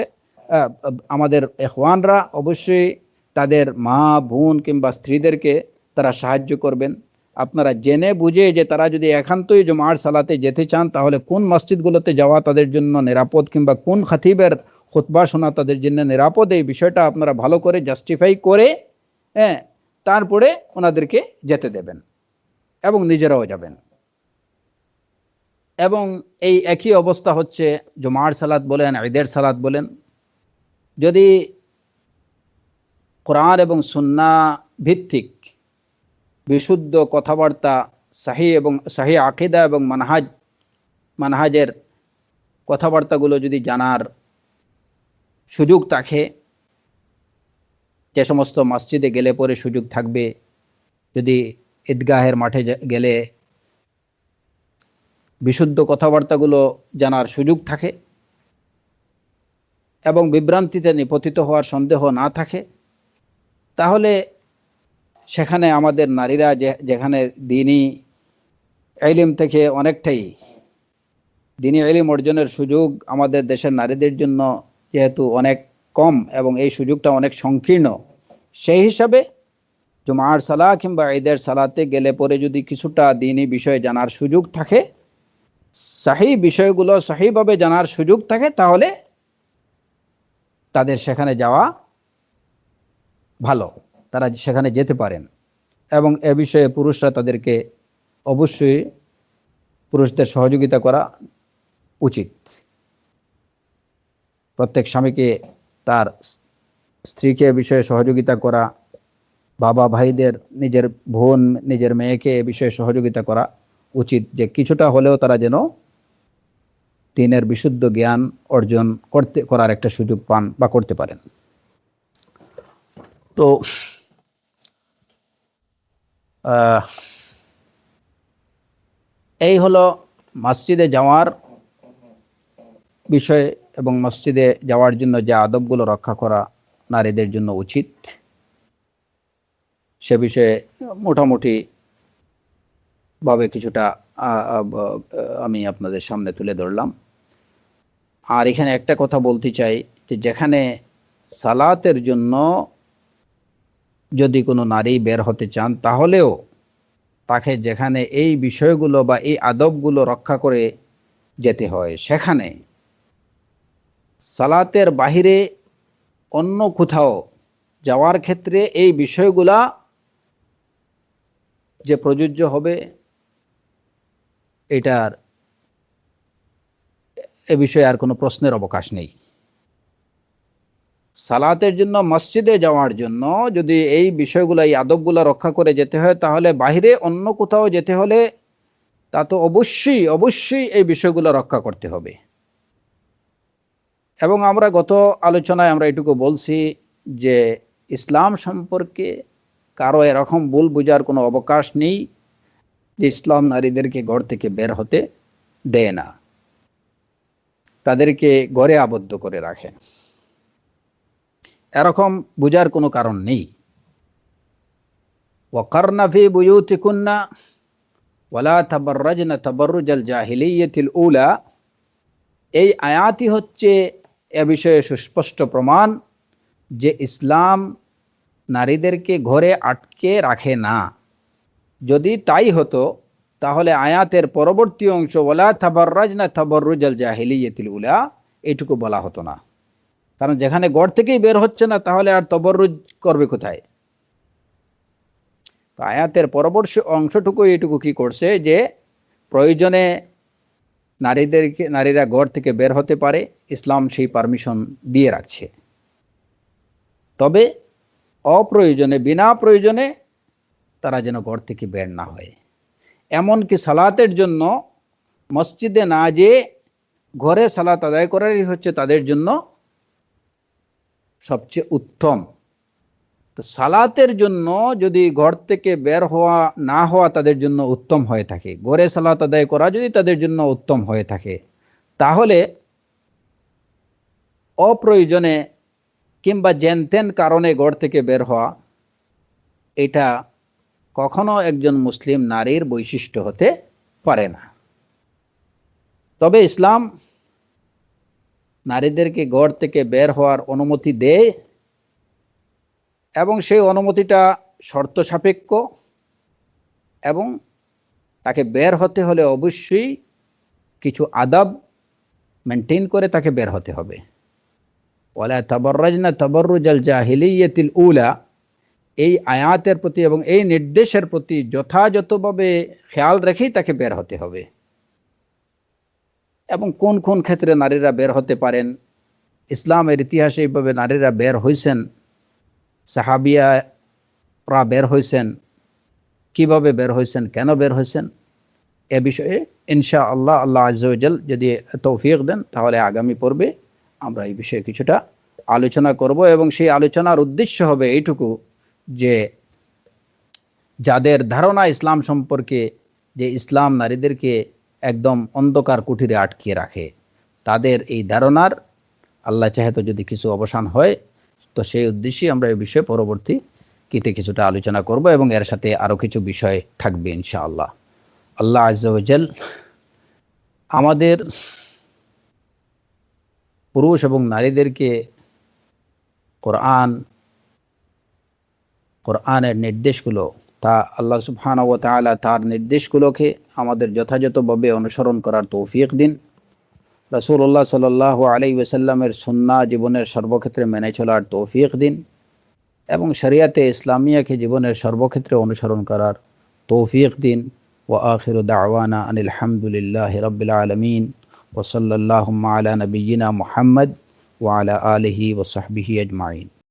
আমাদের ইখওয়ানরা অবশ্যই তাদের মা বোন কিংবা স্ত্রীদেরকে তারা সাহায্য করবেন। আপনারা জেনে বুঝে যে তারা যদি একান্তই জুমার সালাতে যেতে চান, তাহলে কোন মসজিদগুলোতে যাওয়া তাদের জন্য নিরাপদ কিংবা কোন খতিবের খুতবা শোনা তাদের জন্য নিরাপদ, এই বিষয়টা আপনারা ভালো করে জাস্টিফাই করে, হ্যাঁ, তারপরে ওনাদেরকে যেতে দেবেন এবং নিজেরাও যাবেন। এবং এই একই অবস্থা হচ্ছে জুমার সালাত বলেন, ঈদের সালাত বলেন। যদি কোরআন এবং সুন্নাহ ভিত্তিক বিশুদ্ধ কথাবার্তা, সহি এবং সহি আকীদা এবং মানহাজের কথাবার্তাগুলো যদি জানার সুযোগ থাকে, যে সমস্ত মসজিদে গেলে পরে সুযোগ থাকবে, যদি ঈদগাহের মাঠে গেলে বিশুদ্ধ কথাবার্তাগুলো জানার সুযোগ থাকে এবং বিভ্রান্তিতে নিপতিত হওয়ার সন্দেহ না থাকে, তাহলে সেখানে আমাদের নারীরা যেখানে দ্বীনি ইলম থেকে অনেকটাই দ্বীনি ইলম অর্জনের সুযোগ আমাদের দেশের নারীদের জন্য যেহেতু অনেক কম এবং এই সুযোগটা অনেক সংকীর্ণ, সেই হিসাবে জুমার সালাহ কিংবা ঈদের সালাতে গেলে পরে যদি কিছুটা দ্বীনি বিষয়ে জানার সুযোগ থাকে, সহি বিষয়গুলো সহিভাবে জানার সুযোগ থাকে, তাহলে তাদের সেখানে যাওয়া ভালো, তারা সেখানে যেতে পারেন। এবং এ বিষয়ে পুরুষরা তাদেরকে অবশ্যই পুরুষদের সহযোগিতা করা উচিত। প্রত্যেক স্বামীকে তার স্ত্রীকে এ বিষয়ে সহযোগিতা করা, বাবা ভাইদের নিজের বোন নিজের মেয়েকে এ বিষয়ে সহযোগিতা করা উচিত, যে কিছুটা হলেও তারা যেন দ্বীনের বিশুদ্ধ জ্ঞান অর্জন করার একটা সুযোগ পান বা করতে পারেন। তো এই হলো মসজিদে যাওয়ার বিষয় এবং মসজিদে যাওয়ার জন্য যে আদবগুলো রক্ষা করা নারীদের জন্য উচিত, সে বিষয়ে মোটামুটি ভাবে কিছুটা আমি আপনাদের সামনে তুলে ধরলাম। আর এখানে একটা কথা বলতে চাই, যে যেখানে সালাতের জন্য যদি কোনো নারী বের হতে চান, তাহলেও তাকে যেখানে এই বিষয়গুলো বা এই আদবগুলো রক্ষা করে যেতে হয়, সেখানে সালাতের বাহিরে অন্য কোথাও যাওয়ার ক্ষেত্রে এই বিষয়গুলা যে প্রযোজ্য হবে, এটার এ বিষয়ে আর কোনো প্রশ্নের অবকাশ নেই। সালাতের জন্য মসজিদে যাওয়ার জন্য যদি এই বিষয়গুলো, এই আদবগুলো রক্ষা করে যেতে হয়, তাহলে বাইরে অন্য কোথাও যেতে হলে তা তো অবশ্যই অবশ্যই এই বিষয়গুলো রক্ষা করতে হবে। এবং আমরা গত আলোচনায় আমরা এটুকু বলছি যে ইসলাম সম্পর্কে কারো এরকম ভুল বোঝার কোনো অবকাশ নেই যে ইসলাম নারীদেরকে ঘর থেকে বের হতে দেয় না, তাদেরকে ঘরে আবদ্ধ করে রাখে, এরকম বোঝার কোনো কারণ নেই। ওয়াকারনা ফি বুয়ুতিকুন্না ওয়ালা তাবাররাজনা তাবাররুজাল জাহিলিয়াতিল উলা, এই আয়াতই হচ্ছে এ বিষয়ে সুস্পষ্ট প্রমাণ যে ইসলাম নারীদেরকে ঘরে আটকে রাখে না। যদি তাই হতো, তাহলে আয়াতের পরবর্তী অংশ ওয়ালা তাবাররাজনা তাবাররুজাল জাহিলিয়াতিল উলা এইটুকু বলা হতো না। কারণ যেখানে ঘর থেকেই বের হচ্ছে না, তাহলে আর তবররুজ করবে কোথায়? তো আয়াতের পরবর্তী অংশটুকু এইটুকু কি করছে, যে প্রয়োজনে নারীরা ঘর থেকে বের হতে পারে, ইসলাম সেই পারমিশন দিয়ে রাখছে। তবে অপ্রয়োজনে, বিনা প্রয়োজনে তারা যেন ঘর থেকে বের না হয়। এমনকি সালাতের জন্য মসজিদে না যেয়ে ঘরে সালাত আদায় করারই হচ্ছে তাদের জন্য সবচেয়ে উত্তম। তো সালাতের জন্য যদি ঘর থেকে বের হওয়া না হওয়া তাদের জন্য উত্তম হয়ে থাকে, ঘরে সালাত আদায় করা যদি তাদের জন্য উত্তম হয়ে থাকে, তাহলে অপ্রয়োজনে কিংবা যেনতেন কারণে ঘর থেকে বের হওয়া এটা কখনো একজন মুসলিম নারীর বৈশিষ্ট্য হতে পারে না। তবে ইসলাম নারীদেরকে ঘর থেকে বের হওয়ার অনুমতি দেয় এবং সেই অনুমতিটা শর্ত সাপেক্ষ, এবং তাকে বের হতে হলে অবশ্যই কিছু আদাব মেনটেন করে তাকে বের হতে হবে। ওয়ালা তাবাররাজনা তাবাররুজাল জাহিলিয়াতিল উলা, এই আয়াতের প্রতি এবং এই নির্দেশের প্রতি যথাযথভাবে খেয়াল রেখেই তাকে বের হতে হবে। এবং কোন কোন ক্ষেত্রে নারীরা বের হতে পারেন, ইসলামের ইতিহাসে এইভাবে নারীরা বের হয়েছেন, সাহাবিয়ারা বের হয়েছেন, কিভাবে বের হয়েছেন, কেন বের হয়েছেন, এ বিষয়ে ইনশাআল্লাহ আল্লাহ আজ্জা ওয়া জাল যদি তৌফিক দেন তাহলে আগামী পর্বে আমরা এই বিষয়ে কিছুটা আলোচনা করব। এবং সেই আলোচনার উদ্দেশ্য হবে এইটুকু যে যাদের ধারণা ইসলাম সম্পর্কে যে ইসলাম নারীদেরকে একদম অন্ধকার কুঠিরে আটকিয়ে রাখে, তাদের এই ধারণার আল্লাহ চাহে তো যদি কিছু অবসান হয়, তো সেই উদ্দেশ্যেই আমরা এই বিষয়ে পরবর্তী কিছুটা আলোচনা করব এবং এর সাথে আরও কিছু বিষয় থাকবে ইনশাআল্লাহ। আল্লাহ আজ্জা ওয়া জাল আমাদের পুরুষ এবং নারীদেরকে কোরআনের নির্দেশগুলো, তা আল্লাহ সুবহানাহু ওয়া তাআলা তার নির্দেশগুলোকে আমাদের যথাযথভাবে অনুসরণ করার তৌফিক দিন। রাসূলুল্লাহ সাল্লাল্লাহু আলাইহি ওয়াসাল্লামের সুন্নাহ জীবনের সর্বক্ষেত্রে মেনে চলার তৌফিক দিন এবং শরিয়াতে ইসলামিয়াকে জীবনের সর্বক্ষেত্রে অনুসরণ করার তৌফিক দিন। ওয়া আখিরু দাওয়ানা আনিল হামদুলিল্লাহি রাব্বিল আলামিন ওয়া সাল্লাল্লাহু আলা নাবিয়্যিনা মুহাম্মদ ওয়া আলা আলিহি ওয়া সাহবিহি আজমাইন।